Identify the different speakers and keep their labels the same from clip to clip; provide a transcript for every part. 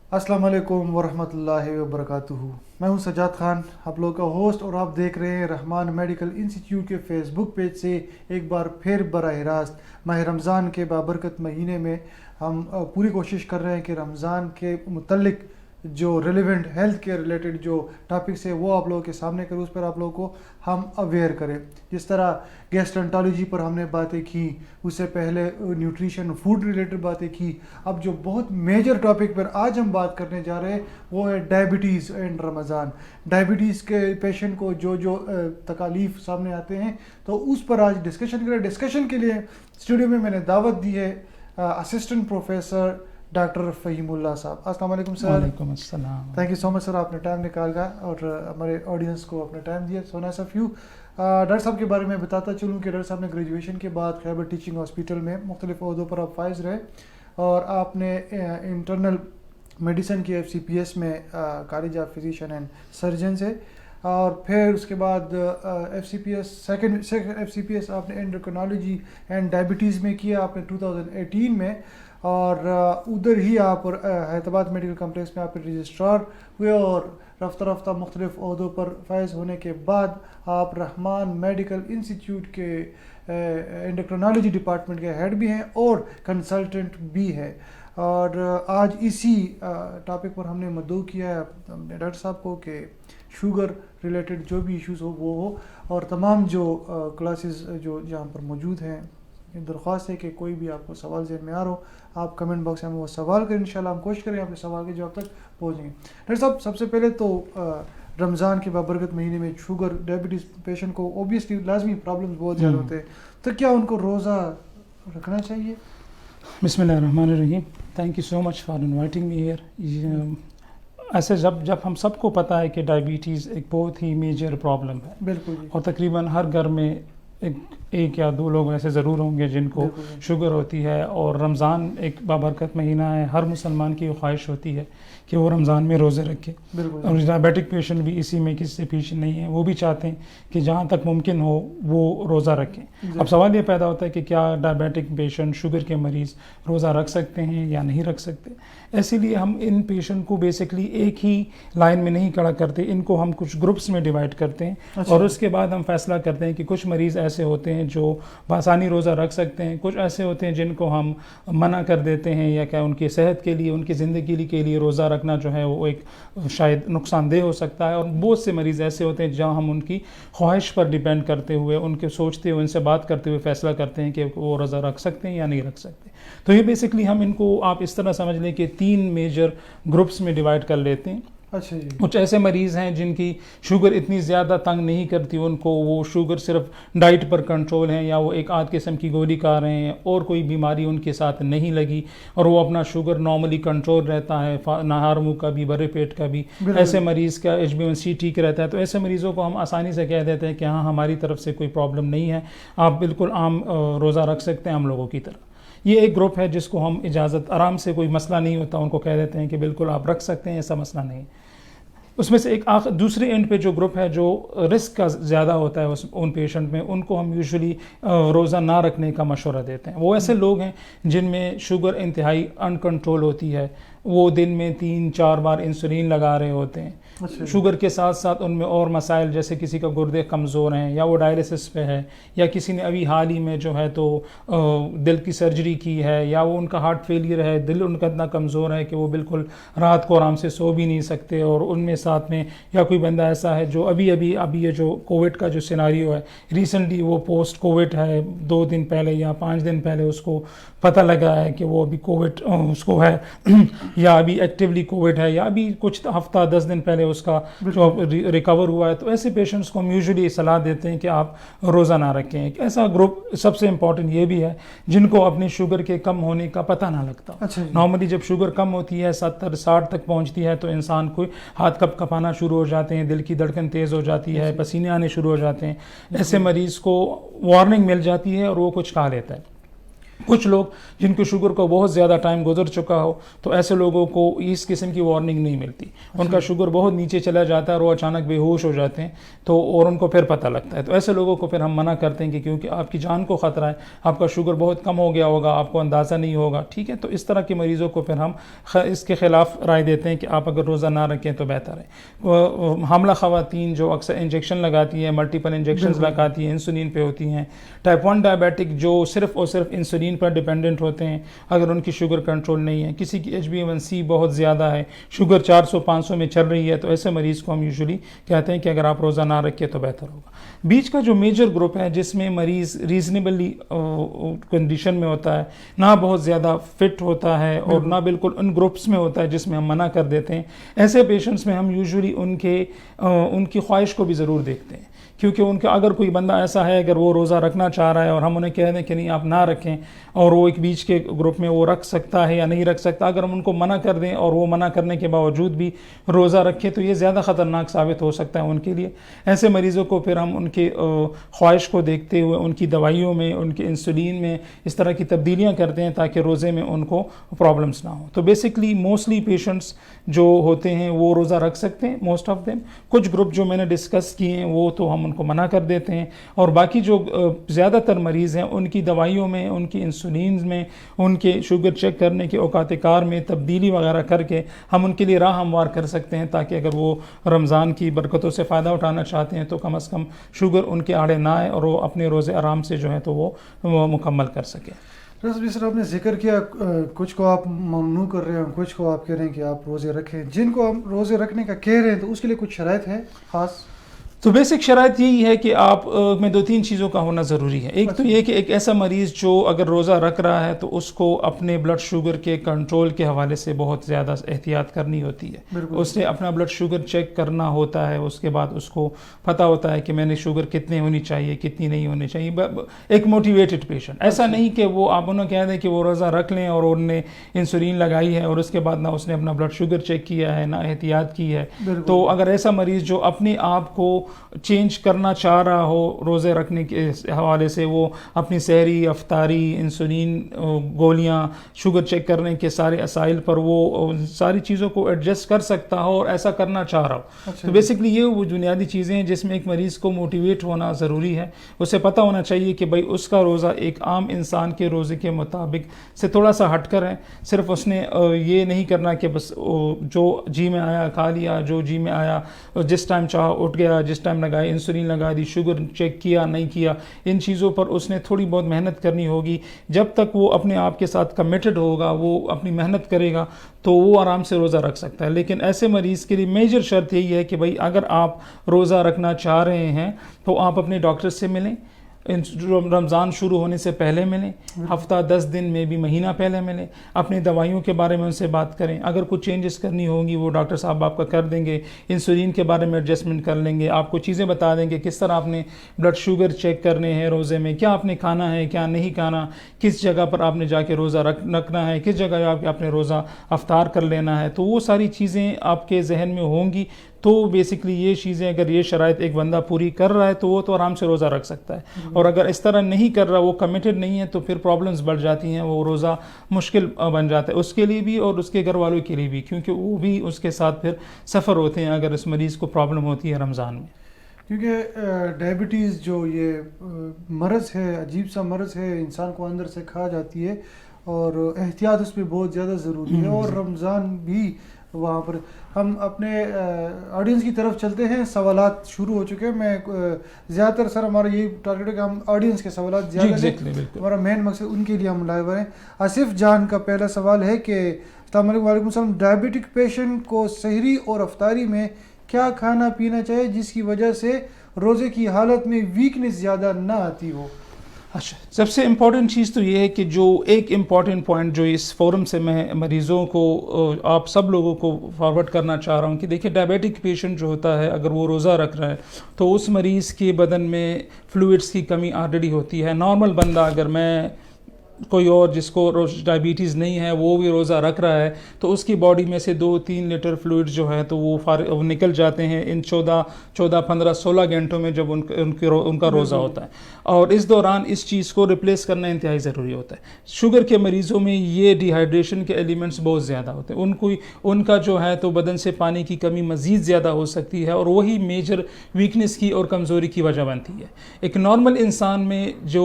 Speaker 1: अस्सलाम वालेकुम वरहमतुल्लाहि वबरकातुहू। मैं हूं सजाद खान, आप लोगों का होस्ट, और आप देख रहे हैं रहमान मेडिकल इंस्टीट्यूट के फेसबुक पेज से एक बार फिर बराह रास्त माह रमज़ान के बाबरकत महीने में हम पूरी कोशिश कर रहे हैं कि रमज़ान के मुतल्लिक जो रेलिवेंट हेल्थ केयर रिलेटेड जो टॉपिक्स है वो आप लोगों के सामने करें, उस पर आप लोगों को हम अवेयर करें। जिस तरह गैस्ट्रेंटोलॉजी पर हमने बातें की, उससे पहले न्यूट्रिशन फूड रिलेटेड बातें की। अब जो बहुत मेजर टॉपिक पर आज हम बात करने जा रहे हैं वो है डायबिटीज़ एंड रमज़ान। डायबिटीज़ के पेशेंट को जो जो तकालीफ सामने आते हैं, तो उस पर आज डिस्कशन करें। डिस्कशन के लिए स्टूडियो में मैंने दावत दी है असिस्टेंट प्रोफेसर डॉक्टर फ़हीमुल्लाह साहब। अस्सलाम वालेकुम सर।
Speaker 2: वालेकुम अस्सलाम।
Speaker 1: Thank you so much sir, आपने टाइम निकाला और हमारे ऑडियंस को अपना टाइम दिया। So nice of you. Doctor साहब के बारे में बताता चलूँ कि डॉक्टर साहब ने ग्रेजुएशन के बाद खैबर टीचिंग हॉस्पिटल में मुख्तलिफ ओहदों पर आप फाइज रहे, और आपने इंटरनल मेडिसिन की FCPS में college of physician and surgeon से, और फिर उसके बाद FCPS सेकेंड FCPS आपने एंडोक्रिनोलॉजी एंड डायबिटीज़ में किया आपने 2018 में, और उधर ही आप हैदराबाद मेडिकल कॉम्प्लेक्स में आप रजिस्ट्रार हुए, और रफ्ता रफ्ता मुख्तलिफ ओहदों पर फैज़ होने के बाद आप रहमान मेडिकल इंस्टीट्यूट के एंडोक्रिनोलॉजी डिपार्टमेंट के हेड भी हैं और कंसल्टेंट भी है। और आज इसी टॉपिक पर हमने मदऊ किया है अपने डॉक्टर साहब को कि शुगर रिलेटेड जो भी इश्यूज़ हो वो हो, और तमाम जो क्लासेस जो यहाँ पर मौजूद हैं, दरख्वास्त है कि कोई भी आपको सवाल ज़हन में आ रहा हो, आप कमेंट बॉक्स में वो सवाल करें। इंशाल्लाह हम कोशिश करें आपके सवाल के जवाब तक पहुँचेंगे। डॉक्टर साहब, सबसे पहले तो रमज़ान के बाबरकत महीने में शुगर डायबिटीज़ पेशेंट को ओबियसली लाजमी प्रॉब्लम्स बहुत ज़्यादा होते हैं, तो क्या उनको रोज़ा रखना चाहिए?
Speaker 2: बिस्मिल्लाहिर्रहमानिर्रहीम। Thank you so much for inviting me here. ऐसे जब हम सबको पता है कि डायबिटीज़ एक बहुत ही मेजर प्रॉब्लम है,
Speaker 1: बिल्कुल,
Speaker 2: और तकरीबन हर घर में एक या दो लोग ऐसे ज़रूर होंगे जिनको शुगर होती है। और रमज़ान एक बाबरकत महीना है, हर मुसलमान की ख्वाहिश होती है कि वो रमज़ान में रोज़े रखे, और डायबिटिक पेशेंट भी इसी में किसी से पीछे नहीं है, वो भी चाहते हैं कि जहाँ तक मुमकिन हो वो रोज़ा रखें। अब सवाल ये पैदा होता है कि क्या डायबिटिक पेशेंट, शुगर के मरीज़ रोज़ा रख सकते हैं या नहीं रख सकते। इसीलिए हम इन पेशेंट को बेसिकली एक ही लाइन में नहीं खड़ा करते, इनको हम कुछ ग्रुप्स में डिवाइड करते हैं। अच्छा। और उसके बाद हम फैसला करते हैं कि कुछ मरीज़ ऐसे होते हैं जो बासानी रोज़ा रख सकते हैं, कुछ ऐसे होते हैं जिनको हम मना कर देते हैं, या क्या उनकी सेहत के लिए, उनकी ज़िंदगी के लिए रोज़ा रखना जो है वो एक शायद नुकसानदेह हो सकता है। और बहुत से मरीज़ ऐसे होते हैं जहाँ हम उनकी ख्वाहिश पर डिपेंड करते हुए, उनके सोचते हुए, उनसे बात करते हुए फैसला करते हैं कि वो रोज़ा रख सकते हैं या नहीं रख सकते। तो ये बेसिकली हम इनको, आप इस तरह समझ लें कि 3 मेजर ग्रुप्स में डिवाइड कर लेते हैं।
Speaker 1: अच्छा जी।
Speaker 2: कुछ ऐसे मरीज़ हैं जिनकी शुगर इतनी ज़्यादा तंग नहीं करती, उनको वो शुगर सिर्फ डाइट पर कंट्रोल है, या वो एक आध किस्म की गोली खा रहे हैं और कोई बीमारी उनके साथ नहीं लगी, और वो अपना शुगर नॉर्मली कंट्रोल रहता है, नहार मुँह का भी, बड़े पेट का भी। ऐसे मरीज़ का HbA1c ठीक रहता है। तो ऐसे मरीज़ों को हम आसानी से कह देते हैं कि हाँ, हमारी तरफ से कोई प्रॉब्लम नहीं है, आप बिल्कुल आम रोज़ा रख सकते हैं हम लोगों की तरह। ये एक ग्रुप है जिसको हम इजाज़त, आराम से, कोई मसला नहीं होता, उनको कह देते हैं कि बिल्कुल आप रख सकते हैं, ऐसा मसला नहीं। उसमें से एक दूसरे एंड पे जो ग्रुप है जो रिस्क का ज़्यादा होता है उन पेशेंट में, उनको हम यूजुअली रोज़ा ना रखने का मशवरा देते हैं। वो ऐसे लोग हैं जिनमें शुगर इंतहाई अनकंट्रोल होती है, वो दिन में 3-4 बार इंसुलिन लगा रहे होते हैं।
Speaker 1: अच्छा।
Speaker 2: शुगर के साथ साथ उनमें और मसाइल, जैसे किसी का गुर्दे कमज़ोर हैं, या वो डायलिसिस पे है, या किसी ने अभी हाल ही में जो है तो दिल की सर्जरी की है, या वो उनका हार्ट फेलियर है, दिल उनका इतना कमज़ोर है कि वो बिल्कुल रात को आराम से सो भी नहीं सकते। और उनमें साथ में, या कोई बंदा ऐसा है जो अभी ये जो कोविड का जो सिनारियो है, रिसेंटली वो पोस्ट कोविड है, 2 दिन पहले या 5 दिन पहले उसको पता लगा है कि वो अभी कोविड उसको है, या अभी एक्टिवली कोविड है, या अभी कुछ हफ्ता 10 दिन पहले उसका जो रिकवर हुआ है। तो ऐसे पेशेंट्स को हम यूजुअली सलाह देते हैं कि आप रोज़ा ना रखें। एक ऐसा ग्रुप सबसे इम्पॉर्टेंट ये भी है जिनको अपनी शुगर के कम होने का पता ना लगता।
Speaker 1: अच्छा।
Speaker 2: नॉर्मली जब शुगर कम होती है, 70-60 तक पहुंचती है, तो इंसान को हाथ कँपाना शुरू हो जाते हैं, दिल की धड़कन तेज़ हो जाती है, पसीने आने शुरू हो जाते हैं। ऐसे मरीज़ को वार्निंग मिल जाती है और वो कुछ खा लेता है। कुछ लोग जिनकी शुगर को बहुत ज़्यादा टाइम गुजर चुका हो तो ऐसे लोगों को इस किस्म की वार्निंग नहीं मिलती। उनका शुगर बहुत नीचे चला जाता है और वो अचानक बेहोश हो जाते हैं तो और उनको फिर पता लगता है। तो ऐसे लोगों को फिर हम मना करते हैं कि क्योंकि आपकी जान को ख़तरा है, आपका शुगर बहुत कम हो गया होगा, आपको अंदाज़ा नहीं होगा, ठीक है। तो इस तरह के मरीज़ों को फिर हम इसके ख़िलाफ़ राय देते हैं कि आप अगर रोज़ा ना रखें तो बेहतर है। हामला ख़वातीन जो अक्सर इंजेक्शन लगाती हैं, मल्टीपल इंजेक्शन लगाती हैं, इंसुलिन पे होती हैं, टाइप 1 डायबिटिक जो सिर्फ़ और सिर्फ इंसुलिन पर डिपेंडेंट होते हैं, अगर उनकी शुगर कंट्रोल नहीं है, किसी की HbA1c बहुत ज़्यादा है, शुगर 400-500 में चल रही है, तो ऐसे मरीज़ को हम यूजुअली कहते हैं कि अगर आप रोज़ा ना रखें तो बेहतर होगा। बीच का जो मेजर ग्रुप है जिसमें मरीज़ रीजनेबली कंडीशन में होता है, ना बहुत ज़्यादा फिट होता है और ना बिल्कुल उन ग्रुप्स में होता है जिसमें हम मना कर देते हैं, ऐसे पेशेंट्स में हम यूजुअली उनकी ख्वाहिश को भी ज़रूर देखते हैं। क्योंकि उनका अगर कोई बंदा ऐसा है अगर वो रोज़ा रखना चाह रहा है और हम उन्हें कह दें कि नहीं आप ना रखें और वो एक बीच के ग्रुप में वो रख सकता है या नहीं रख सकता, अगर हम उनको मना कर दें और वो मना करने के बावजूद भी रोज़ा रखें तो ये ज़्यादा ख़तरनाक साबित हो सकता है उनके लिए। ऐसे मरीज़ों को फिर हम उनके ख्वाहिश को देखते हुए उनकी दवाइयों में, उनके इंसुलिन में इस तरह की तब्दीलियाँ करते हैं ताकि रोज़े में उनको प्रॉब्लम्स ना हो। तो बेसिकली मोस्टली पेशेंट्स जो होते हैं वो रोज़ा रख सकते हैं, मोस्ट ऑफ देम। कुछ ग्रुप जो मैंने डिस्कस किए हैं वो तो हम उनको मना कर देते हैं और बाकी जो ज़्यादातर मरीज़ हैं उनकी दवाइयों में, उनकी इंसुलिन में, उनके शुगर चेक करने के औकात कार में तब्दीली वगैरह करके हम उनके लिए राह हमवार कर सकते हैं ताकि अगर वो रमज़ान की बरकतों से फ़ायदा उठाना चाहते हैं तो कम से कम शुगर उनके आड़े ना आए और वो अपने रोज़े आराम से जो है तो वो मुकम्मल कर सकें।
Speaker 1: सर आपने जिक्र किया कुछ को आप ममनू कर रहे हैं, कुछ को आप कह रहे हैं कि आप रोज़े रखें। जिनको हम रोज़े रखने का कह रहे हैं तो उसके लिए कुछ शराइत है ख़ास?
Speaker 2: तो बेसिक शराइत यही है कि आप में 2-3 चीज़ों का होना ज़रूरी है। एक तो ये कि एक ऐसा मरीज़ जो अगर रोज़ा रख रहा है तो उसको अपने ब्लड शुगर के कंट्रोल के हवाले से बहुत ज़्यादा एहतियात करनी होती है। उसने अपना ब्लड शुगर चेक करना होता है, उसके बाद उसको पता होता है कि मैंने शुगर कितनी होनी चाहिए, कितनी नहीं होनी चाहिए। एक मोटिवेटेड पेशेंट, ऐसा नहीं कि वो आप उन्हें कह दें कि वो रोज़ा रख लें और उन्होंने इंसुलिन लगाई है और उसके बाद ना उसने अपना ब्लड शुगर चेक किया है, ना एहतियात की है। तो अगर ऐसा मरीज़ जो अपने आप को चेंज करना चाह रहा हो रोज़े रखने के हवाले से, वो अपनी सहरी, अफ्तारी, इंसुलिन गोलियां, शुगर चेक करने के सारे असाइल पर वो सारी चीज़ों को एडजस्ट कर सकता हो और ऐसा करना चाह रहा हो। तो बेसिकली ये वो बुनियादी चीज़ें हैं जिसमें एक मरीज़ को मोटिवेट होना ज़रूरी है। उसे पता होना चाहिए कि भाई उसका रोज़ा एक आम इंसान के रोज़े के मुताबिक से थोड़ा सा हटकर है। सिर्फ उसने ये नहीं करना कि बस जो जी में आया खा लिया, जो जी में आया जिस टाइम चाह उठ गया, जिस टाइम लगाए इंसुलिन लगा दी, शुगर चेक किया नहीं किया। इन चीज़ों पर उसने थोड़ी बहुत मेहनत करनी होगी। जब तक वो अपने आप के साथ कमिटेड होगा, वो अपनी मेहनत करेगा तो वो आराम से रोज़ा रख सकता है। लेकिन ऐसे मरीज़ के लिए मेजर शर्त यही है कि भाई अगर आप रोज़ा रखना चाह रहे हैं तो आप अपने डॉक्टर से मिलें, रमज़ान शुरू होने से पहले मिलें, हफ्ता 10 दिन में भी महीना पहले मिलें, अपनी दवाइयों के बारे में उनसे बात करें। अगर कुछ चेंजेस करनी होंगी वो डॉक्टर साहब आपका कर देंगे, इंसुलिन के बारे में एडजस्टमेंट कर लेंगे, आपको चीज़ें बता देंगे किस तरह आपने ब्लड शुगर चेक करने हैं रोज़े में, क्या आपने खाना है क्या नहीं खाना, किस जगह पर आपने जाके रोज़ा रखना है, किस जगह आपने रोज़ा अफ्तार कर लेना है। तो वो सारी चीज़ें आपके जहन में होंगी। तो बेसिकली ये चीज़ें अगर ये शराइत एक बंदा पूरी कर रहा है तो वो तो आराम से रोज़ा रख सकता है। और अगर इस तरह नहीं कर रहा, वो कमिटेड नहीं है, तो फिर प्रॉब्लम्स बढ़ जाती हैं, वो रोज़ा मुश्किल बन जाता है उसके लिए भी और उसके घर वालों के लिए भी, क्योंकि वो भी उसके साथ फिर सफ़र होते हैं अगर इस मरीज़ को प्रॉब्लम होती है रमज़ान में।
Speaker 1: क्योंकि डायबिटीज़ जो ये मर्ज़ है, अजीब सा मर्ज़ है, इंसान को अंदर से खा जाती है और एहतियात उस पर बहुत ज़्यादा ज़रूरी है। और रमज़ान भी वहाँ पर हम अपने ऑडियंस की तरफ चलते हैं। सवालात शुरू हो चुके हैं। मैं ज़्यादातर सर हमारा यही टारगेट है कि हम ऑडियंस के सवालात ज़्यादा लें, हमारा मेन मकसद उनके लिए हम लाइव हैं। आसिफ जान का पहला सवाल है कि वालेकुम सलाम, डायबिटिक पेशेंट को सहरी और अफ्तारी में क्या खाना पीना चाहिए जिसकी वजह से रोज़े की हालत में वीकनेस ज़्यादा ना आती हो?
Speaker 2: अच्छा, सबसे इम्पॉर्टेंट चीज़ तो ये है कि जो एक इम्पॉर्टेंट पॉइंट जो इस फोरम से मैं मरीज़ों को, आप सब लोगों को फॉरवर्ड करना चाह रहा हूँ कि देखिए, डायबिटिक पेशेंट जो होता है अगर वो रोज़ा रख रहा है तो उस मरीज़ के बदन में फ्लूइड्स की कमी ऑलरेडी होती है। नॉर्मल बंदा, अगर मैं कोई और जिसको डायबिटीज़ नहीं है वो भी रोज़ा रख रहा है, तो उसकी बॉडी में से 2-3 लीटर फ्लूइड जो है तो वो निकल जाते हैं इन 14-15-16 घंटों में जब उनका रोज़ा होता है। और इस दौरान इस चीज़ को रिप्लेस करना इंतहाई ज़रूरी होता है। शुगर के मरीज़ों में ये डिहाइड्रेशन के एलिमेंट्स बहुत ज़्यादा होते हैं, उनका जो है तो बदन से पानी की कमी मज़ीद ज़्यादा हो सकती है और वही मेजर वीकनेस की और कमज़ोरी की वजह बनती है। एक नॉर्मल इंसान में जो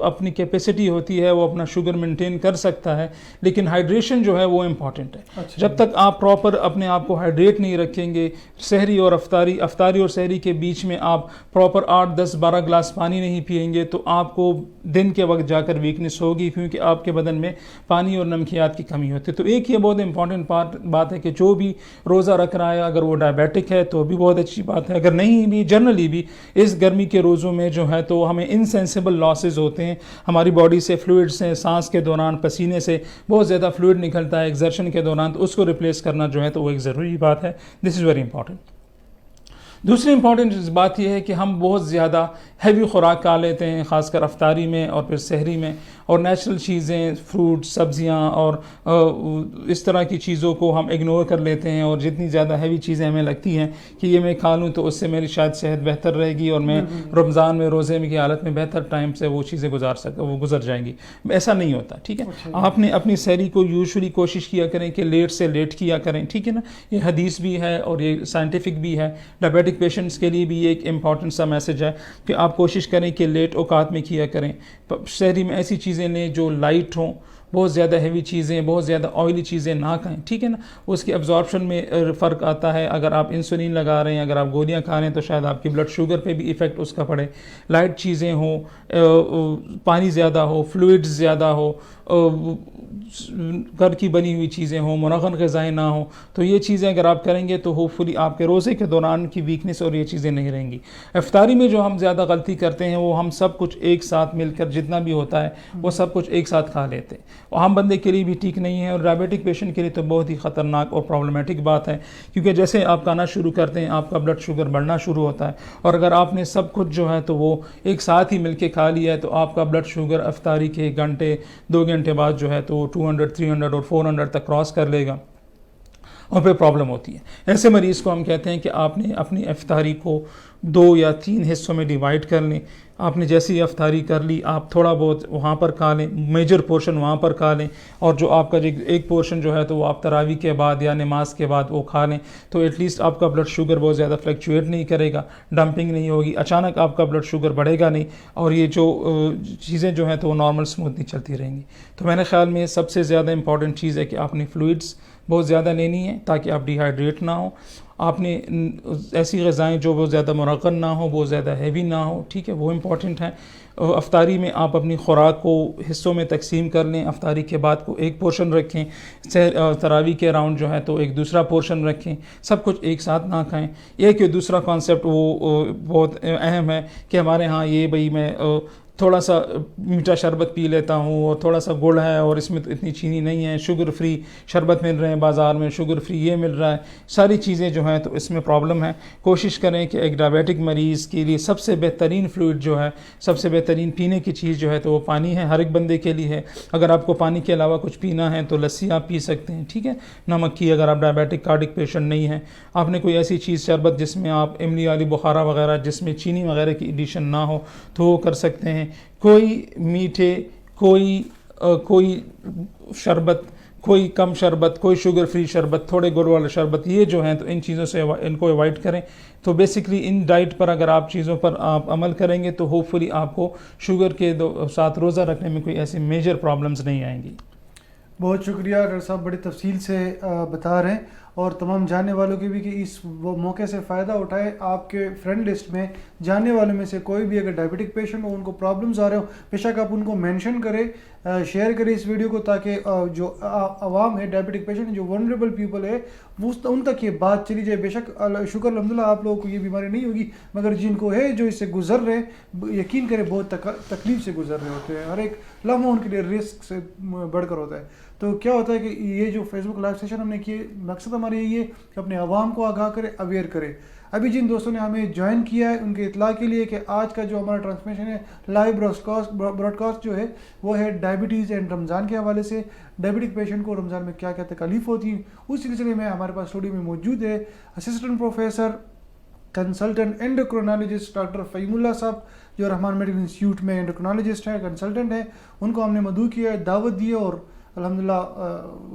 Speaker 2: अपनी कैपेसिटी होती है वो अपना शुगर मेंटेन कर सकता है, लेकिन हाइड्रेशन जो है वो इम्पॉर्टेंट है।
Speaker 1: अच्छा।
Speaker 2: जब तक आप प्रॉपर अपने आप को हाइड्रेट नहीं रखेंगे, सहरी और अफ्तारी और सहरी के बीच में आप प्रॉपर 8-10-12 ग्लास पानी नहीं पिएंगे तो आपको दिन के वक्त जाकर वीकनेस होगी, क्योंकि आपके बदन में पानी और नमकियात की कमी होती है। तो एक ये बहुत इंपॉर्टेंट बात है कि जो भी रोज़ा रख रहा है, अगर वो डायबिटिक है तो भी बहुत अच्छी बात है, अगर नहीं भी जनरली भी इस गर्मी के रोज़ों में जो है तो हमें इनसेंसिबल लॉसेस होते हैं, हमारी बॉडी से फ्लूइड से, सांस के दौरान पसीने से बहुत ज़्यादा फ्लूइड निकलता है एक्सर्शन के दौरान, तो उसको रिप्लेस करना जो है तो वो एक ज़रूरी बात है। This is very important. दूसरी इंपॉर्टेंट बात यह है कि हम बहुत ज़्यादा हैवी खुराक खा लेते हैं, ख़ासकर अफ्तारी में और फिर सहरी में, और नेचुरल चीज़ें, फ्रूट, सब्जियां और इस तरह की चीज़ों को हम इग्नोर कर लेते हैं, और जितनी ज़्यादा हैवी चीज़ें हमें लगती हैं कि ये मैं खा लूँ तो उससे मेरी शायद सेहत बेहतर रहेगी और मैं रमज़ान में रोज़े में की हालत में बेहतर टाइम से वो चीज़ें गुजर जाएंगी। ऐसा नहीं होता, ठीक है। आपने अपनी सहरी को यूजुअली कोशिश किया करें कि लेट से लेट किया करें, ठीक है ना। ये हदीस भी है और ये साइंटिफिक भी है। डायबिटिक पेशेंट्स के लिए भी ये एक इम्पॉर्टेंट सा मैसेज है कि आप कोशिश करें कि लेट औकात में किया करें। सहरी में ऐसी चीज़ें लें जो लाइट हों, बहुत ज़्यादा हैवी चीज़ें, बहुत ज़्यादा ऑयली चीज़ें ना खाएं, ठीक है ना। उसके एब्जॉर्प्शन में फ़र्क आता है। अगर आप इंसुलिन लगा रहे हैं, अगर आप गोलियां खा रहे हैं तो शायद आपकी ब्लड शुगर पे भी इफ़ेक्ट उसका पड़े। लाइट चीज़ें हो, पानी ज़्यादा हो, फ्लूइड्स ज़्यादा हो, घर की बनी हुई चीज़ें हों, मुनग़्ग़न ग़िज़ाएँ ना हो, तो ये चीज़ें अगर आप करेंगे तो होपफुली आपके रोज़े के दौरान की वीकनेस और ये चीज़ें नहीं रहेंगी। इफ्तारी में जो हम ज़्यादा गलती करते हैं वो हम सब कुछ एक साथ मिलकर जितना भी होता है वो सब कुछ एक साथ खा लेते हैं, और आम बंदे के लिए भी ठीक नहीं है और डायबिटिक पेशेंट के लिए तो बहुत ही ख़तरनाक और प्रॉब्लमेटिक बात है, क्योंकि जैसे आप खाना शुरू करते हैं आपका ब्लड शुगर बढ़ना शुरू होता है, और अगर आपने सब कुछ जो है तो वो एक साथ ही मिलके खा लिया है तो आपका ब्लड शुगर इफ्तारी के घंटे 2 घंटे बाद जो है तो 200, 300 और 400 तक क्रॉस कर लेगा और फिर प्रॉब्लम होती है। ऐसे मरीज़ को हम कहते हैं कि आपने अपनी इफ्तारी को 2 या 3 हिस्सों में डिवाइड कर लें। आपने जैसी इफ्तारी कर ली, आप थोड़ा बहुत वहाँ पर खा लें, मेजर पोर्शन वहाँ पर खा लें, और जो आपका एक पोर्शन जो है तो वो आप तरावी के बाद या नमाज के बाद वो खा लें, तो एटलीस्ट आपका ब्लड शुगर बहुत ज़्यादा फ्लक्चुएट नहीं करेगा, डंपिंग नहीं होगी, अचानक आपका ब्लड शुगर बढ़ेगा नहीं, और ये जो चीज़ें जो हैं तो वो नॉर्मल स्मूथली चलती रहेंगी। तो मेरे ख्याल में सबसे ज़्यादा इंपॉर्टेंट चीज़ है कि आपने फ्लूइड्स बहुत ज़्यादा लेनी है ताकि आप डिहाइड्रेट ना हो। आपने ऐसी ग़िज़ाएँ जो बहुत ज़्यादा मुरक्कन ना हो, बहुत ज़्यादा हैवी ना हो, ठीक है, वो इम्पॉर्टेंट है। अफ्तारी में आप अपनी खुराक को हिस्सों में तकसीम कर लें। अफ्तारी के बाद को एक पोर्शन रखें, तरावी के अराउंड जो है तो एक दूसरा पोर्शन रखें, सब कुछ एक साथ ना खाएं। एक दूसरा कॉन्सेप्ट वो बहुत अहम है कि हमारे यहाँ ये भाई मैं थोड़ा सा मीठा शरबत पी लेता हूँ और थोड़ा सा गुड़ है और इसमें तो इतनी चीनी नहीं है, शुगर फ्री शरबत मिल रहे हैं बाज़ार में, शुगर फ्री ये मिल रहा है, सारी चीज़ें जो हैं तो इसमें प्रॉब्लम है। कोशिश करें कि एक डायबिटिक मरीज़ के लिए सबसे बेहतरीन फ्लूइड जो है, सबसे बेहतरीन पीने की चीज़ जो है तो वो पानी है, हर एक बंदे के लिए है। अगर आपको पानी के अलावा कुछ पीना है तो लस्सी आप पी सकते हैं, ठीक है, नमक की, अगर आप डायबिटिक कार्डिक पेशेंट नहीं हैं। आपने कोई ऐसी चीज़ शरबत जिसमें आप इमली वाली बुखारा वगैरह जिसमें चीनी वगैरह की एडिशन ना हो तो वो कर सकते हैं। कोई मीठे, कोई शरबत, कोई कम शरबत, कोई शुगर फ्री शरबत, थोड़े गुड़ वाला शरबत, ये जो हैं तो इन चीज़ों से इनको अवॉइड करें। तो बेसिकली इन डाइट पर अगर आप चीज़ों पर आप अमल करेंगे तो होपफुली आपको शुगर के साथ रोज़ा रखने में कोई ऐसी मेजर प्रॉब्लम्स नहीं आएंगी।
Speaker 1: बहुत शुक्रिया डॉक्टर साहब, बड़ी तफसील से बता रहे हैं, और तमाम जानने वालों के भी कि इस वो मौके से फ़ायदा उठाए। आपके फ्रेंड लिस्ट में जानने वालों में से कोई भी अगर डायबिटिक पेशेंट हो, उनको प्रॉब्लम्स आ रहे हो, बेशक आप उनको मेंशन करें, शेयर करें इस वीडियो को, ताकि जो आवाम है, डायबिटिक पेशेंट जो वनरेबल पीपल है, वो उन तक ये बात चली जाए। बेशक शुक्र अल्हम्दुलिल्लाह आप लोगों को ये बीमारी नहीं होगी, मगर जिनको है, जो इससे गुजर रहे हैं, यकीन करें बहुत तकलीफ से गुजर रहे होते हैं, हर एक लम्हा उनके लिए रिस्क से बढ़कर होता है। तो क्या होता है कि ये जो फेसबुक लाइव सेशन हमने किए, मकसद हमारा यही है कि अपने आवाम को आगाह करें, अवेयर करें। अभी जिन दोस्तों ने हमें ज्वाइन किया है उनके इतला के लिए कि आज का जो हमारा ट्रांसमिशन है लाइव ब्रॉडकास्ट जो है वो है डायबिटीज़ एंड रमज़ान के हवाले से। डायबिटिक पेशेंट को रमज़ान में क्या क्या तकलीफ होती है, उस सिलसिले में हमारे पास स्टूडियो में मौजूद है assistant professor consultant endocrinologist doctor Fahimullah साहब, जो रहमान मेडिकल इंस्टीट्यूट में एंडोक्रोनोलॉजिस्ट है, कंसल्टेंट है। उनको हमने मदऊ किया है, दावत दी है और अल्हम्दुलिल्लाह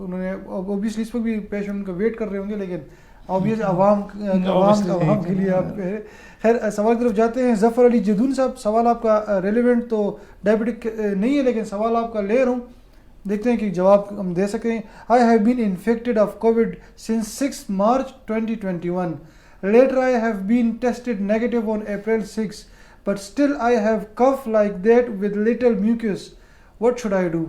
Speaker 1: उन्होंने ऑब्वियसली इस वक्त भी पेशेंट उनका वेट कर रहे होंगे, लेकिन ऑब्वियस आवाम के लिए आप खैर सवाल की तरफ जाते हैं। ज़फ़र अली जदून साहब, सवाल आपका रेलिवेंट तो डायबिटिक नहीं है, लेकिन सवाल आपका ले रहा हूँ, देखते हैं कि जवाब हम दे सकें। I have been infected of COVID since 6 March 2021. Later I have been tested negative on April 6, but still I have cough like that with little mucus. What should I do?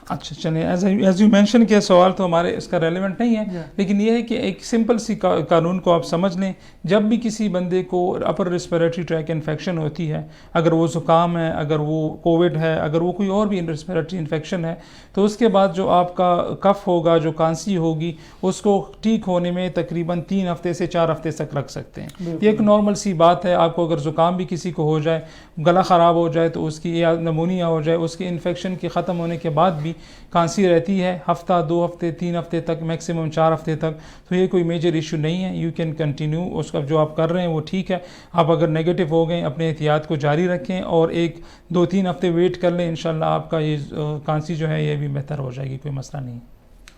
Speaker 2: अच्छा चलिए, एज यू मेंशन किया, सवाल तो हमारे इसका relevant नहीं है, लेकिन यह है कि एक सिंपल सी कानून को आप समझ लें। जब भी किसी बंदे को अपर रिस्पिरेटरी ट्रैक इन्फेक्शन होती है, अगर वो ज़ुकाम है, अगर वो कोविड है, अगर वो कोई और भी रिस्पिरेटरी इन्फेक्शन है, तो उसके बाद जो आपका कफ होगा, जो खांसी होगी, उसको ठीक होने में तकरीबन 3 हफ्ते से 4 हफ्ते तक रख सकते हैं। ये एक नॉर्मल सी बात है। आपको अगर ज़ुकाम भी किसी को हो जाए, गला ख़राब हो जाए, तो उसकी या नमूनिया हो जाए, उसके इन्फेक्शन के ख़त्म होने के बाद भी खांसी रहती है हफ्ता, 2 हफ्ते, 3 हफ्ते तक, मैक्सिमम 4 हफ्ते तक, तो ये कोई मेजर इशू नहीं है। यू कैन कंटिन्यू, उसका जो आप कर रहे हैं वो ठीक है। आप अगर नेगेटिव हो गए, अपने एहतियात को जारी रखें और 1-2-3 हफ्ते वेट कर लें, इंशाल्लाह आपका ये खांसी जो है ये भी बेहतर हो जाएगी, कोई मसला नहीं।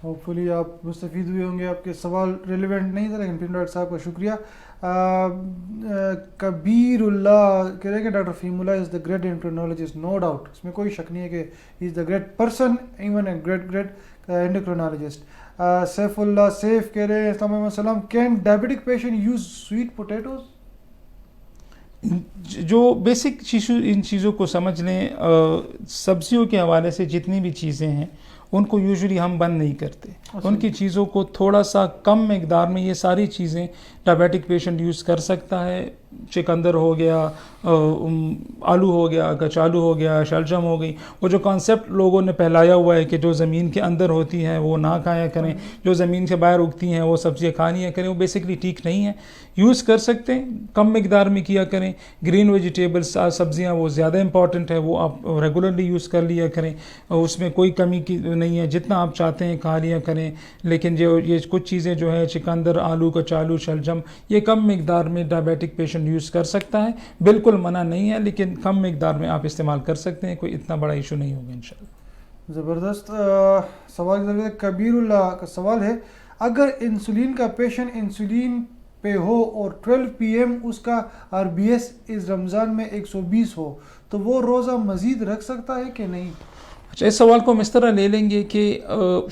Speaker 1: होपफुली आप मुस्तफ़ीद हुए होंगे। आपके सवाल रेलिवेंट नहीं था, लेकिन फिर डॉक्टर साहब का शुक्रिया। कबीरुल्लाह कह रहे हैं कि doctor Fahimullah is the great endocrinologist, no doubt, इसमें कोई शक नहीं है कि he is the great person, even a great endocrinologist. Saifullah Saif कह रहे हैं अस्सलाम वालेकुम, can diabetic patient use sweet potatoes?
Speaker 2: जो बेसिक इन चीज़ों को समझ लें, सब्जियों के हवाले से जितनी भी चीज़ें हैं उनको यूजुअली हम बंद नहीं करते। उनकी चीज़ों को थोड़ा सा कम मकदार में, ये सारी चीज़ें डायबिटिक पेशेंट यूज़ कर सकता है। चिकंदर हो गया, आलू हो गया, कचालू हो गया, शलजम हो गई। वो जो कॉन्सेप्ट लोगों ने फैलाया हुआ है कि जो ज़मीन के अंदर होती हैं वो ना खाया करें, जो ज़मीन से बाहर उगती हैं वो सब्ज़ियाँ खानी करें, वो बेसिकली ठीक नहीं है। यूज़ कर सकते हैं, कम मकदार में किया करें। ग्रीन वेजिटेबल्स, सब्ज़ियाँ वो ज़्यादा इंपॉर्टेंट है, वो आप रेगुलरली यूज़ कर लिया करें, उसमें कोई कमी की नहीं है, जितना आप चाहते हैं खा लिया करें। लेकिन जो ये कुछ चीज़ें जो है चिकंदर, आलू, कचालू, शलजम, ये कम मकदार में डायबिटिक पेशेंट यूज़ कर सकता है, बिल्कुल मना नहीं है, लेकिन कम मकदार में आप इस्तेमाल कर सकते हैं, कोई इतना बड़ा इशू नहीं होगा इंशाल्लाह।
Speaker 1: ज़बरदस्त सवाल। कबीरुल्लाह का सवाल है, अगर इंसुलिन का पेशेंट इंसुलिन पे हो और 12 PM उसका RBS इस रमज़ान में 120 हो, तो वो रोज़ा मज़ीद रख सकता है कि नहीं?
Speaker 2: अच्छा, इस सवाल को हम इस तरह ले लेंगे कि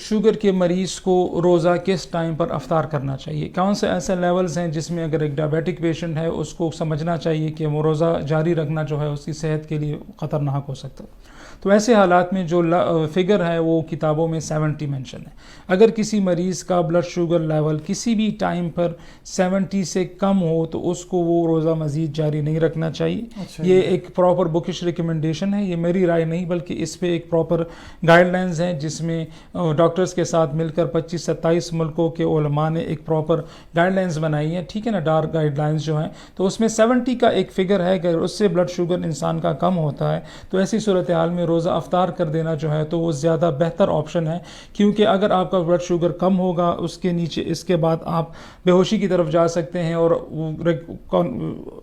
Speaker 2: शुगर के मरीज़ को रोज़ा किस टाइम पर अफ्तार करना चाहिए। कौन से ऐसे लेवल्स हैं जिसमें अगर एक डायबिटिक पेशेंट है उसको समझना चाहिए कि वो रोज़ा जारी रखना जो है उसकी सेहत के लिए ख़तरनाक हो सकता है। तो ऐसे हालात में जो फिगर है वो किताबों में 70 मेंशन है। अगर किसी मरीज़ का ब्लड शुगर लेवल किसी भी टाइम पर 70 से कम हो तो उसको वो रोज़ा मज़ीद जारी नहीं रखना चाहिए।
Speaker 1: अच्छा,
Speaker 2: ये एक प्रॉपर बुकिश रिकमेंडेशन है, ये मेरी राय नहीं बल्कि इस पे एक प्रॉपर गाइडलाइंस हैं जिसमें डॉक्टर्स के साथ मिलकर 25-27 मुल्कों के उलमा ने एक प्रॉपर गाइडलाइंस बनाई है, ठीक है ना, डार्क गाइडलाइंस जो हैं। तो उसमें 70 का एक फिगर है, अगर उससे ब्लड शुगर इंसान का कम होता है तो ऐसी सूरत हाल में रोज़ा अफ्तार कर देना जो है तो वो ज़्यादा बेहतर ऑप्शन है। क्योंकि अगर आपका ब्लड शुगर कम होगा, उसके नीचे इसके बाद आप बेहोशी की तरफ जा सकते हैं, और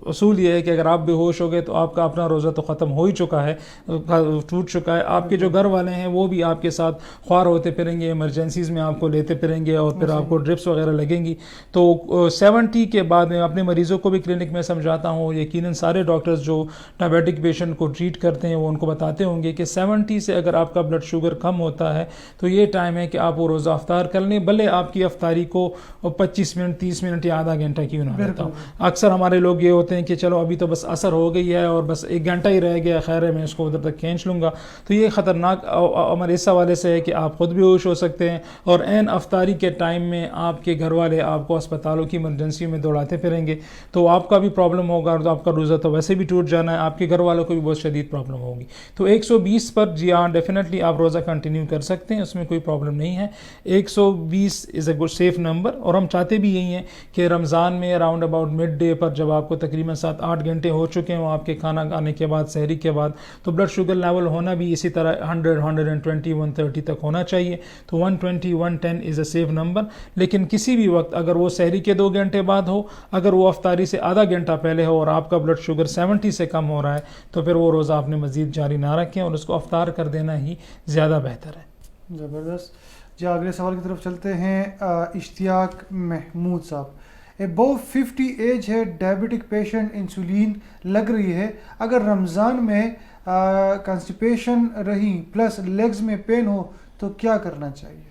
Speaker 2: असूल ये है कि अगर आप बेहोश हो गए तो आपका अपना रोज़ा तो ख़त्म हो ही चुका है, टूट चुका है। आपके जो घर वाले हैं वो भी आपके साथ ख्वार होते फिरेंगे, इमरजेंसीज़ में आपको लेते फिरेंगे और फिर आपको ड्रिप्स वगैरह लगेंगी। तो 70 के बाद मैं अपने मरीज़ों को भी क्लिनिक में समझाता हूँ, यकीनन सारे डॉक्टर्स जो डायबिटिक पेशेंट को ट्रीट करते हैं वो उनको बताते होंगे कि 70 से अगर आपका ब्लड शुगर कम होता है तो ये टाइम है कि आप वो रोज़ा अफ्तार कर लें, भले आपकी अफ्तारी को 25 मिनट 30 मिनट या आधा घंटा क्यों ना रहता हूँ। अक्सर हमारे लोग ये होते हैं कि चलो अभी तो बस असर हो गई है और बस 1 घंटा ही रह गया, खैर है मैं इसको उधर तक खींच लूँगा। तो ये ख़तरनाक हमारे इस हवाले से है कि आप ख़ुद भी बेहोश हो सकते हैं और एन अफ्तारी के टाइम में आपके घर वाले आपको अस्पतालों की इमरजेंसी में दौड़ाते फिरेंगे तो आपका भी प्रॉब्लम होगा, और तो आपका रोज़ा तो वैसे भी टूट जाना है, आपके घर वालों को भी बहुत शदीद प्रॉब्लम होगी। तो 120 पर जी हाँ डेफिनेटली आप रोज़ा कंटिन्यू कर सकते हैं, उसमें कोई प्रॉब्लम नहीं है। 120 is a good safe number, और हम चाहते भी यही हैं कि रमज़ान में अराउंड अबाउट मिड डे पर जब आपको तकरीबन 7-8 घंटे हो चुके हैं आपके खाना खाने के बाद, सहरी के बाद, तो ब्लड शुगर लेवल होना भी इसी तरह 100, 120, 130 तक होना चाहिए। तो 120, 110 इज़ अ सेफ नंबर। लेकिन किसी भी वक्त अगर वो सहरी के 2 घंटे बाद हो, अगर वो अफ्तारी से आधा घंटा पहले हो और आपका ब्लड शुगर 70 से कम हो रहा है, तो फिर वो रोज़ा आपने मज़ीद जारी ना रखें और उसको अफ्तार कर देना ही ज़्यादा बेहतर है।
Speaker 1: ज़बरदस्त जी। अगले सवाल की तरफ चलते हैं। इश्तियाक महमूद साहब, अबव 50 एज है, डायबिटिक पेशेंट, इंसुलिन लग रही है, अगर रमज़ान में कॉन्स्टिपेशन रही प्लस लेग्स में पेन हो तो क्या करना चाहिए?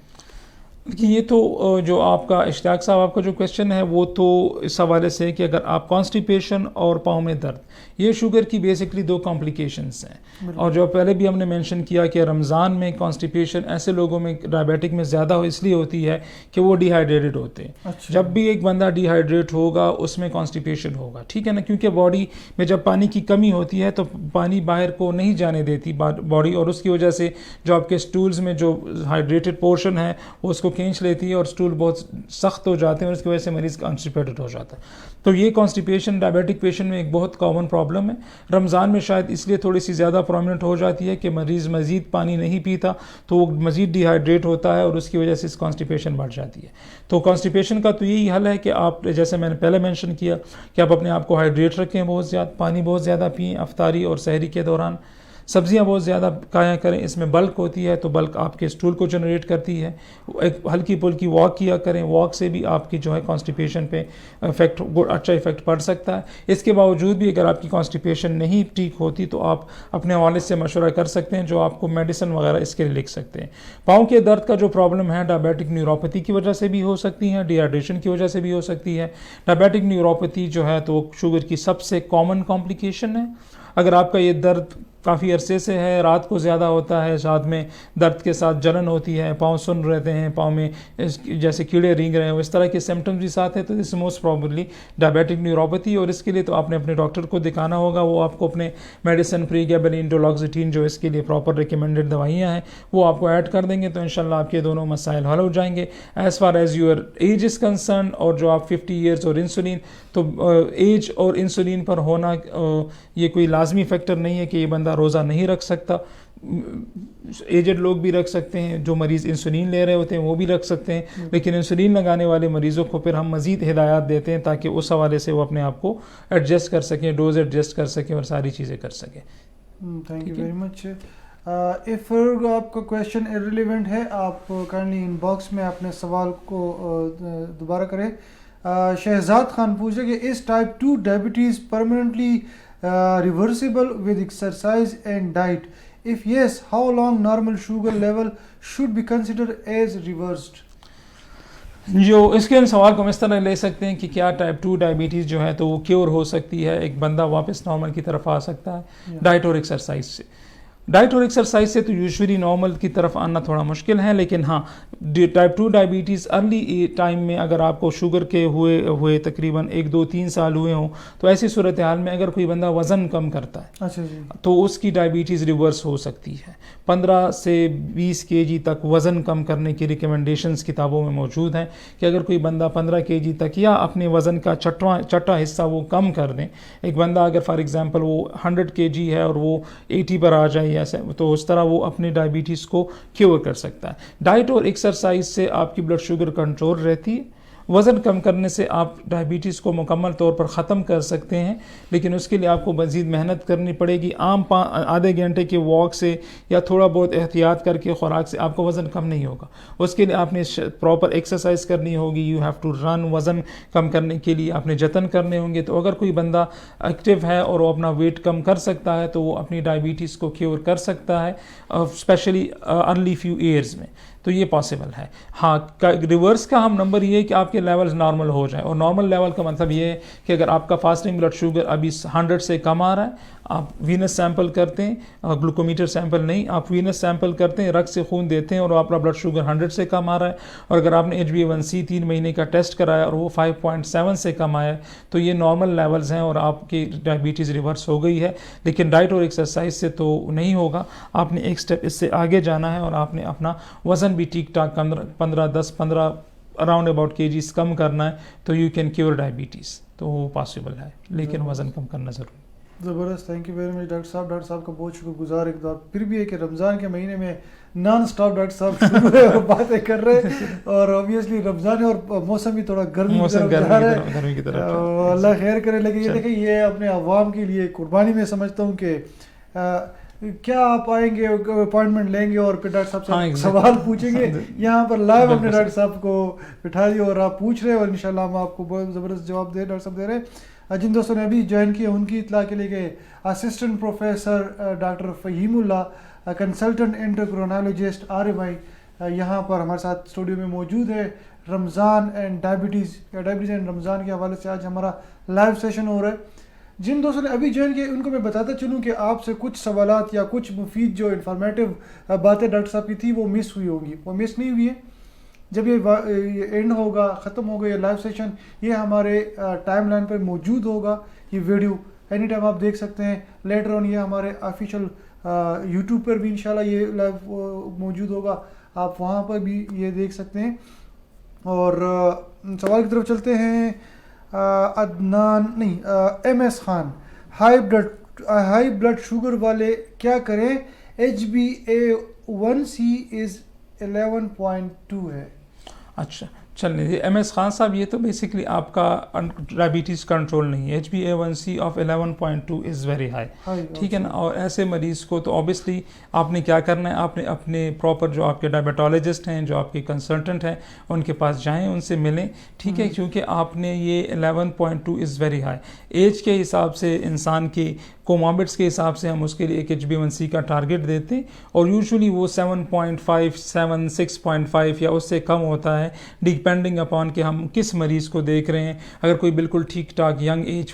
Speaker 2: देखिए ये तो जो आपका इश्तियाक साहब आपका जो क्वेश्चन है वो तो इस हवाले से है कि अगर आप कॉन्स्टिपेशन और पाँव में दर्द, ये शुगर की बेसिकली 2 कॉम्प्लिकेशंस हैं। और जो पहले भी हमने मेंशन किया कि रमज़ान में कॉन्स्टिपेशन ऐसे लोगों में डायबिटिक में ज़्यादा इसलिए होती है कि वो डिहाइड्रेटेड होते हैं।
Speaker 1: अच्छा।
Speaker 2: जब भी एक बंदा डिहाइड्रेट होगा उसमें कॉन्स्टिपेशन होगा, ठीक है ना, क्योंकि बॉडी में जब पानी की कमी होती है तो पानी बाहर को नहीं जाने देती बॉडी, और उसकी वजह से जो आपके स्टूल्स में जो हाइड्रेटेड पोर्शन है वो उसको खींच लेती है और स्टूल बहुत सख्त हो जाते हैं और उसकी वजह से मरीज़ कॉन्स्टिपेटेड हो जाता है। तो ये कॉन्स्टिपेशन डायबिटिक पेशेंट में एक बहुत कॉमन प्रॉब्लम है। रमज़ान में शायद इसलिए थोड़ी सी ज़्यादा प्रोमिनेंट हो जाती है कि मरीज़ मज़ीद पानी नहीं पीता तो वो मज़ीद डिहाइड्रेट होता है और उसकी वजह से इस कॉन्स्टिपेशन बढ़ जाती है। तो कॉन्स्टिपेशन का तो यही हल है कि आप, जैसे मैंने पहले मेंशन किया, कि आप अपने आप को हाइड्रेट रखें, बहुत ज़्यादा पानी बहुत ज़्यादा पिएँ अफ्तारी और सहरी के दौरान, सब्जियां बहुत ज़्यादा खाया करें, इसमें बल्क होती है तो बल्क आपके स्टूल को जनरेट करती है। एक हल्की फुल्की वॉक किया करें, वॉक से भी आपकी जो है कॉन्स्टिपेशन पे इफेक्ट, अच्छा इफेक्ट पड़ सकता है। इसके बावजूद भी अगर आपकी कॉन्स्टिपेशन नहीं ठीक होती तो आप अपने वालिद से मशवरा कर सकते हैं जो आपको मेडिसिन वगैरह इसके लिए लिख सकते हैं। पाँव के दर्द का जो प्रॉब्लम है डायबिटिक न्यूरोपैथी की वजह से भी हो सकती है, डिहाइड्रेशन की वजह से भी हो सकती है। डायबिटिक न्यूरोपैथी जो है तो शुगर की सबसे कॉमन कॉम्प्लिकेशन है। अगर आपका ये दर्द काफ़ी अरसे से है, रात को ज़्यादा होता है, साथ में दर्द के साथ जलन होती है, पाँव सुन रहते हैं, पाँव में जैसे कीड़े रेंग रहे हैं, इस तरह के सिम्टम्स भी साथ है, तो this most probably diabetic neuropathy. और इसके लिए तो आपने अपने डॉक्टर को दिखाना होगा, वो आपको अपने मेडिसिन प्रीगैबलिन, डोलॉक्सिटीन, जो इसके लिए प्रॉपर रिकमेंडेड दवाइयाँ हैं वो आपको ऐड कर देंगे, तो इंशाल्लाह आपके दोनों मसाइल हल हो जाएंगे। As far as your age is concerned, और जो आप 50 ईयर्स और इंसुलिन, तो एज और इंसुलिन पर होना ये कोई लाजमी फैक्टर नहीं है कि ये बंदा रोज़ा नहीं रख सकता। एजेड लोग भी रख सकते हैं, जो मरीज़ इंसुलिन ले रहे होते हैं वो भी रख सकते हैं, लेकिन इंसुलिन लगाने वाले मरीज़ों को फिर हम मज़ीद हिदायत देते हैं ताकि उस हवाले से वो अपने आप को एडजस्ट कर सकें, डोज एडजस्ट कर सकें और सारी चीज़ें कर सकें।
Speaker 1: Thank you very much. If आपका क्वेश्चन इररिलेवेंट है, आप काइंडली इनबॉक्स में अपने सवाल को दोबारा करें। शहजाद खान पूछे कि इस type 2 diabetes permanently reversible with exercise and diet? If yes, how long normal sugar level should be considered as reversed?
Speaker 2: जो इसके सवाल को हम इस तरह ले सकते हैं कि क्या टाइप 2 डायबिटीज़ जो है तो वो क्योर हो सकती है, एक बंदा वापस नॉर्मल की तरफ आ सकता है डाइट और एक्सरसाइज से। डाइट और एक्सरसाइज से तो यूजुअली नॉर्मल की तरफ आना थोड़ा मुश्किल है, लेकिन हाँ टाइप 2 डायबिटीज़ अर्ली टाइम में अगर आपको शुगर के हुए तकरीबन 1, 2, 3 साल हुए हों, तो ऐसी सूरत हाल में अगर कोई बंदा वज़न कम करता है,
Speaker 1: अच्छा जी,
Speaker 2: तो उसकी डायबिटीज़ रिवर्स हो सकती है। 15 से 20 kg तक वज़न कम करने की रिकमेंडेशंस किताबों में मौजूद हैं कि अगर कोई बंदा 15 kg तक या अपने वज़न का छठा हिस्सा वो कम कर दें। एक बंदा अगर फॉर एग्ज़ाम्पल वो 100 kg है और वो 80 पर आ जाए, ऐसे तो उस तरह वो अपनी डायबिटीज़ को क्योर कर सकता है। डाइट और एक्सरसाइज से आपकी ब्लड शुगर कंट्रोल रहती है। वज़न कम करने से आप डायबिटीज़ को मुकम्मल तौर पर ख़त्म कर सकते हैं, लेकिन उसके लिए आपको मज़ीद मेहनत करनी पड़ेगी। आम आधे घंटे के वॉक से या थोड़ा बहुत एहतियात करके ख़ुराक से आपको वज़न कम नहीं होगा। उसके लिए आपने प्रॉपर एक्सरसाइज करनी होगी, यू हैव टू रन। वज़न कम करने के लिए आपने जतन करने होंगे। तो अगर कोई बंदा एक्टिव है और वो अपना वेट कम कर सकता है तो वो अपनी डायबिटीज़ को क्योर कर सकता है, स्पेशली अर्ली फ्यू ईयर्स में। तो ये पॉसिबल है। हाँ, रिवर्स का हम नंबर ये है कि आपके लेवल्स नॉर्मल हो जाए, और नॉर्मल लेवल का मतलब ये है कि अगर आपका फास्टिंग ब्लड शुगर अभी 100 से कम आ रहा है, आप वीनस सैंपल करते हैं, ग्लूकोमीटर सैंपल नहीं, आप वीनस सैंपल करते हैं, रक्त से खून देते हैं और आपका ब्लड शुगर 100 से कम आ रहा है, और अगर आपने HbA1c 3 महीने का टेस्ट कराया और वो 5.7 से कम आया है, तो ये नॉर्मल लेवल्स हैं और आपकी डायबिटीज़ रिवर्स हो गई है। लेकिन डाइट और एक्सरसाइज से तो नहीं होगा, आपने एक स्टेप इससे आगे जाना है और आपने अपना वज़न भी ठीक ठाक 15 अराउंड अबाउट kgs कम करना है, तो यू कैन क्योर डायबिटीज़। तो वो पॉसिबल है, लेकिन वज़न कम करना ज़रूरी।
Speaker 1: ज़बरदस्त, thank you very much doctor साहब का बहुत शुक्रगुजार एक बार फिर भी है कि रमज़ान के महीने में नॉन स्टॉप डॉक्टर साहब शुरू है और बातें कर रहे हैं, और ऑब्वियसली रमज़ान है और मौसम भी थोड़ा गर्मी की तरफ जा रहा है, अल्लाह खैर करे। लेकिन ये देखिए, ये अपने अवाम के लिए कुर्बानी में समझता हूँ कि क्या आप आएंगे, अपॉइंटमेंट लेंगे और फिर डॉक्टर साहब से सवाल पूछेंगे, यहाँ पर लाइव अपने डॉक्टर साहब को बिठा दिए और आप पूछ रहे हैं और इंशाल्लाह हम आपको बहुत ज़बरदस्त जवाब डॉक्टर साहब दे रहे हैं। जिन दोस्तों ने अभी ज्वाइन किया उनकी इत्तला के लिए गए assistant professor doctor Fahimullah, consultant endocrinologist RMI, यहाँ पर हमारे साथ स्टूडियो में मौजूद है। Ramzan and diabetes and Ramzan के हवाले से आज हमारा लाइव सेशन हो रहा है। जिन दोस्तों ने अभी ज्वाइन किया उनको मैं बताता चलूँ कि आपसे कुछ सवालात या कुछ मुफीद जो इन्फॉर्मेटिव बातें डॉक्टर साहब की थी वो मिस हुई होंगी, वो मिस नहीं हुई है। जब ये एंड होगा, ख़त्म होगा ये लाइव सेशन, ये हमारे टाइम लाइन पर मौजूद होगा। ये वीडियो एनी टाइम आप देख सकते हैं। लेटर ऑन ये हमारे ऑफिशियल यूट्यूब पर भी इंशाल्लाह ये लाइव मौजूद होगा, आप वहाँ पर भी ये देख सकते हैं। और सवाल की तरफ चलते हैं। अदनान नहीं, MS Khan, high blood sugar वाले क्या करें? HbA1c इज़ 11.2 है।
Speaker 2: अच्छा, चलने दीजिए। MS खान साहब, ये तो बेसिकली आपका डायबिटीज़ कंट्रोल नहीं है। HbA1c of 11.2 is very high, ठीक है ना। और ऐसे मरीज़ को तो ऑब्वियसली आपने क्या करना है, आपने अपने प्रॉपर जो आपके डायबिटोलॉजिस्ट हैं, जो आपके कंसल्टेंट हैं, उनके पास जाएं, उनसे मिलें, ठीक है। क्योंकि आपने ये 11.2 इज़ वेरी हाई, एज के हिसाब से, इंसान की कोमॉर्बिड्स के हिसाब से हम उसके लिए एक HbA1c का टारगेट देते हैं, और यूजुअली वो 7.5, 7, 6.5 या उससे कम होता है, डिपेंडिंग अपॉन कि हम किस मरीज़ को देख रहे हैं। अगर कोई बिल्कुल ठीक ठाक यंग एज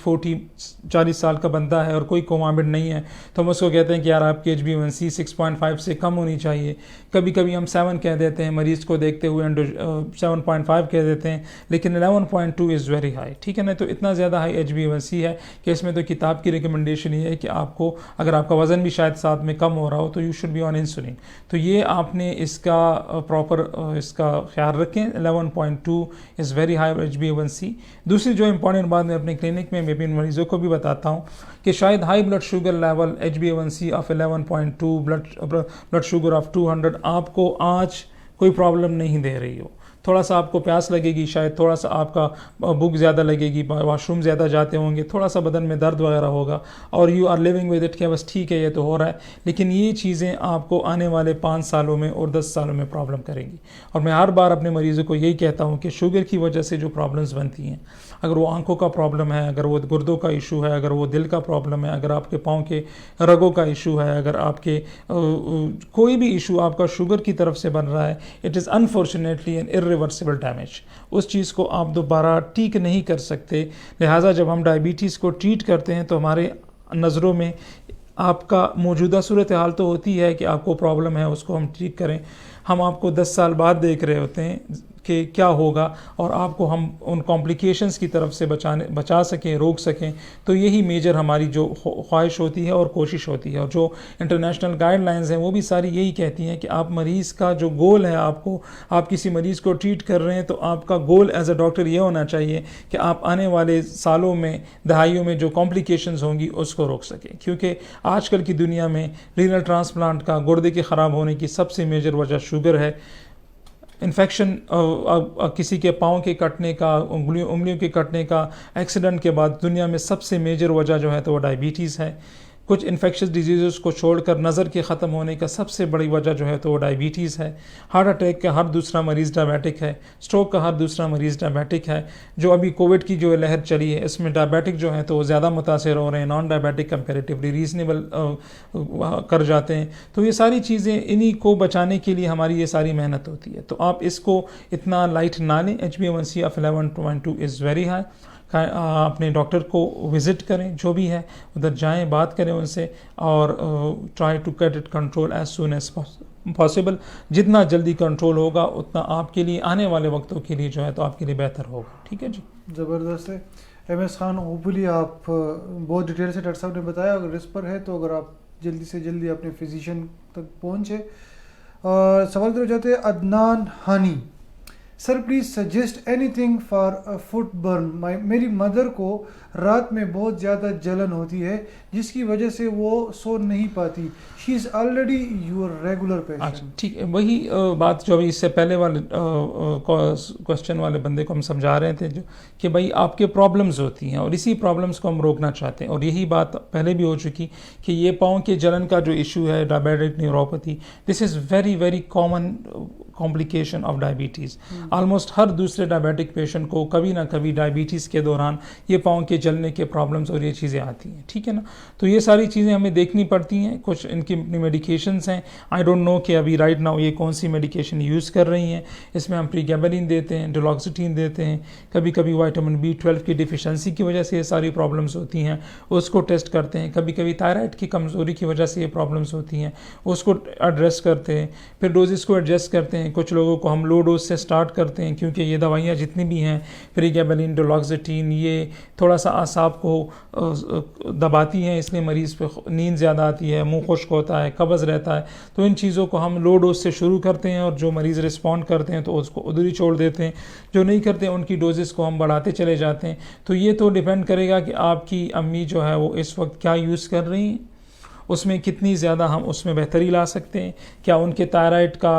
Speaker 2: 40 साल का बंदा है और कोई कोमॉर्बिड नहीं है, तो हम उसको कहते हैं कि यार आपकी HbA1c 6.5 से कम होनी चाहिए। कभी कभी हम 7 कह देते हैं मरीज़ को देखते हुए, 7.5 कह देते हैं, लेकिन 11.2 इज़ वेरी हाई, ठीक है ना। तो इतना ज़्यादा हाई HbA1c है कि इसमें तो किताब की रिकमेंडेशन है कि आपको, अगर आपका वज़न भी शायद साथ में कम हो रहा हो, तो you should be on insulin. तो ये आपने इसका प्रॉपर इसका ख्याल रखें। 11.2 इज़ वेरी हाई HbA1c। दूसरी जो इंपॉर्टेंट बात मैं अपने क्लिनिक में मैं भी मरीज़ों को भी बताता हूँ कि शायद high blood sugar level HbA1c of 11.2, blood sugar of 200 आपको आज कोई प्रॉब्लम नहीं दे रही हो। थोड़ा सा आपको प्यास लगेगी, शायद थोड़ा सा आपका भूख ज़्यादा लगेगी, वॉशरूम ज़्यादा जाते होंगे, थोड़ा सा बदन में दर्द वगैरह होगा, और you are living with it कि बस ठीक है ये तो हो रहा है। लेकिन ये चीज़ें आपको आने वाले 5 सालों में और 10 सालों में प्रॉब्लम करेंगी। और मैं हर बार अपने मरीज़ों को यही कहता हूँ कि शुगर की वजह से जो प्रॉब्लम्स बनती हैं, अगर वो आंखों का प्रॉब्लम है, अगर वो गुर्दों का इशू है, अगर वो दिल का प्रॉब्लम है, अगर आपके पाँव के रगों का इशू है, अगर आपके कोई भी इशू आपका शुगर की तरफ से बन रहा है, it is unfortunately an irreversible damage. उस चीज़ को आप दोबारा ठीक नहीं कर सकते। लिहाजा जब हम डायबिटीज़ को ट्रीट करते हैं तो हमारे नज़रों में आपका मौजूदा सूरत हाल तो होती है कि आपको प्रॉब्लम है, उसको हम ठीक करें। हम आपको 10 साल बाद देख रहे होते हैं कि क्या होगा, और आपको हम उन कॉम्प्लिकेशंस की तरफ से बचा सकें, रोक सकें। तो यही मेजर हमारी जो ख्वाहिश होती है और कोशिश होती है। और जो इंटरनेशनल गाइडलाइंस हैं वो भी सारी यही कहती हैं कि आप मरीज़ का जो गोल है, आप किसी मरीज़ को ट्रीट कर रहे हैं तो आपका गोल एज अ डॉक्टर ये होना चाहिए कि आप आने वाले सालों में, दहाइयों में जो कॉम्प्लिकेशंस होंगी उसको रोक सकें। क्योंकि आजकल की दुनिया में रीनल ट्रांसप्लांट का, गुर्दे के ख़राब होने की सबसे मेजर वजह शुगर है। इन्फेक्शन, किसी के पाँव के कटने का, उंगलियों के कटने का, एक्सीडेंट के बाद दुनिया में सबसे मेजर वजह जो है तो वो डायबिटीज़ है। कुछ इन्फेक्शस डिजीज़ को छोड़कर नज़र के ख़त्म होने का सबसे बड़ी वजह जो है तो वो डायबिटीज़ है। हार्ट अटैक का हर दूसरा मरीज़ डायबिटिक है, स्ट्रोक का हर दूसरा मरीज़ डायबिटिक है। जो अभी कोविड की जो लहर चली है इसमें डायबिटिक जो है तो वो ज़्यादा मुतासर हो रहे हैं, नॉन डायबिटिक कंपेरेटिवली रीजनेबल कर जाते हैं। तो ये सारी चीज़ें इन्हीं को बचाने के लिए हमारी ये सारी मेहनत होती है। तो आप इसको इतना लाइट ना लें। HbA1c of 11.2 is very high. अपने डॉक्टर को विज़िट करें, जो भी है उधर जाएं, बात करें उनसे और try to get it control as soon as possible. जितना जल्दी कंट्रोल होगा उतना आपके लिए आने वाले वक्तों के लिए जो है तो आपके लिए बेहतर होगा। ठीक है जी,
Speaker 1: ज़बरदस्त है। MS खान, होपफुली आप बहुत डिटेल से डॉक्टर साहब ने बताया। अगर इस पर है तो अगर आप जल्दी से जल्दी अपने फिजिशियन तक पहुँचे। सवाल करना चाहते हैं Adnan Hani, sir please suggest anything for a foot burn. मेरी मदर को रात में बहुत ज़्यादा जलन होती है जिसकी वजह से वो सो नहीं पाती। She is already your regular patient.
Speaker 2: ठीक है, वही बात जो अभी इससे पहले वाले क्वेश्चन वाले बंदे को हम समझा रहे थे, जो कि भाई आपके प्रॉब्लम्स होती हैं और इसी प्रॉब्लम्स को हम रोकना चाहते हैं। और यही बात पहले भी हो चुकी कि ये पाँव के जलन का जो इशू है, diabetic neuropathy, this is very very common complication of diabetes. Almost हर दूसरे डायबिटिक पेशेंट को कभी ना कभी डायबिटीज़ के दौरान ये पाँव के जलने के प्रॉब्लम्स और ये चीज़ें आती हैं। ठीक है ना, तो ये सारी चीज़ें हमें देखनी पड़ती हैं। कुछ इनकी अपनी मेडिकेशंस हैं। आई डोंट नो कि अभी राइट नाउ ये कौन सी मेडिकेशन यूज़ कर रही हैं। इसमें हम प्रीगैबलिन देते हैं, डुलोक्सिटीन देते हैं, कभी कभी विटामिन B12 की डिफिशेंसी की वजह से ये सारी प्रॉब्लम्स होती हैं, उसको टेस्ट करते हैं। कभी कभी थायराइड की कमज़ोरी की वजह से ये प्रॉब्लम्स होती हैं, उसको एड्रेस करते हैं। फिर डोजेस को एडजस्ट करते हैं। कुछ लोगों को हम लो डोज से स्टार्ट करते हैं क्योंकि ये दवाइयाँ जितनी भी हैं, प्रीगैबलिन, डुलोक्सिटीन, ये थोड़ा सा आसाब को दबाती हैं, इसलिए मरीज़ पे नींद ज़्यादा आती है, मुंह खुश्क होता है, कब्ज़ रहता है। तो इन चीज़ों को हम लो डोज से शुरू करते हैं और जो मरीज़ रिस्पॉन्ड करते हैं तो उसको उधर ही छोड़ देते हैं। जो नहीं करते उनकी डोजेस को हम बढ़ाते चले जाते हैं। तो ये तो डिपेंड करेगा कि आपकी अम्मी जो है वो इस वक्त क्या यूज़ कर रही हैं, उसमें कितनी ज़्यादा हम उसमें बेहतरी ला सकते हैं। क्या उनके थायराइड का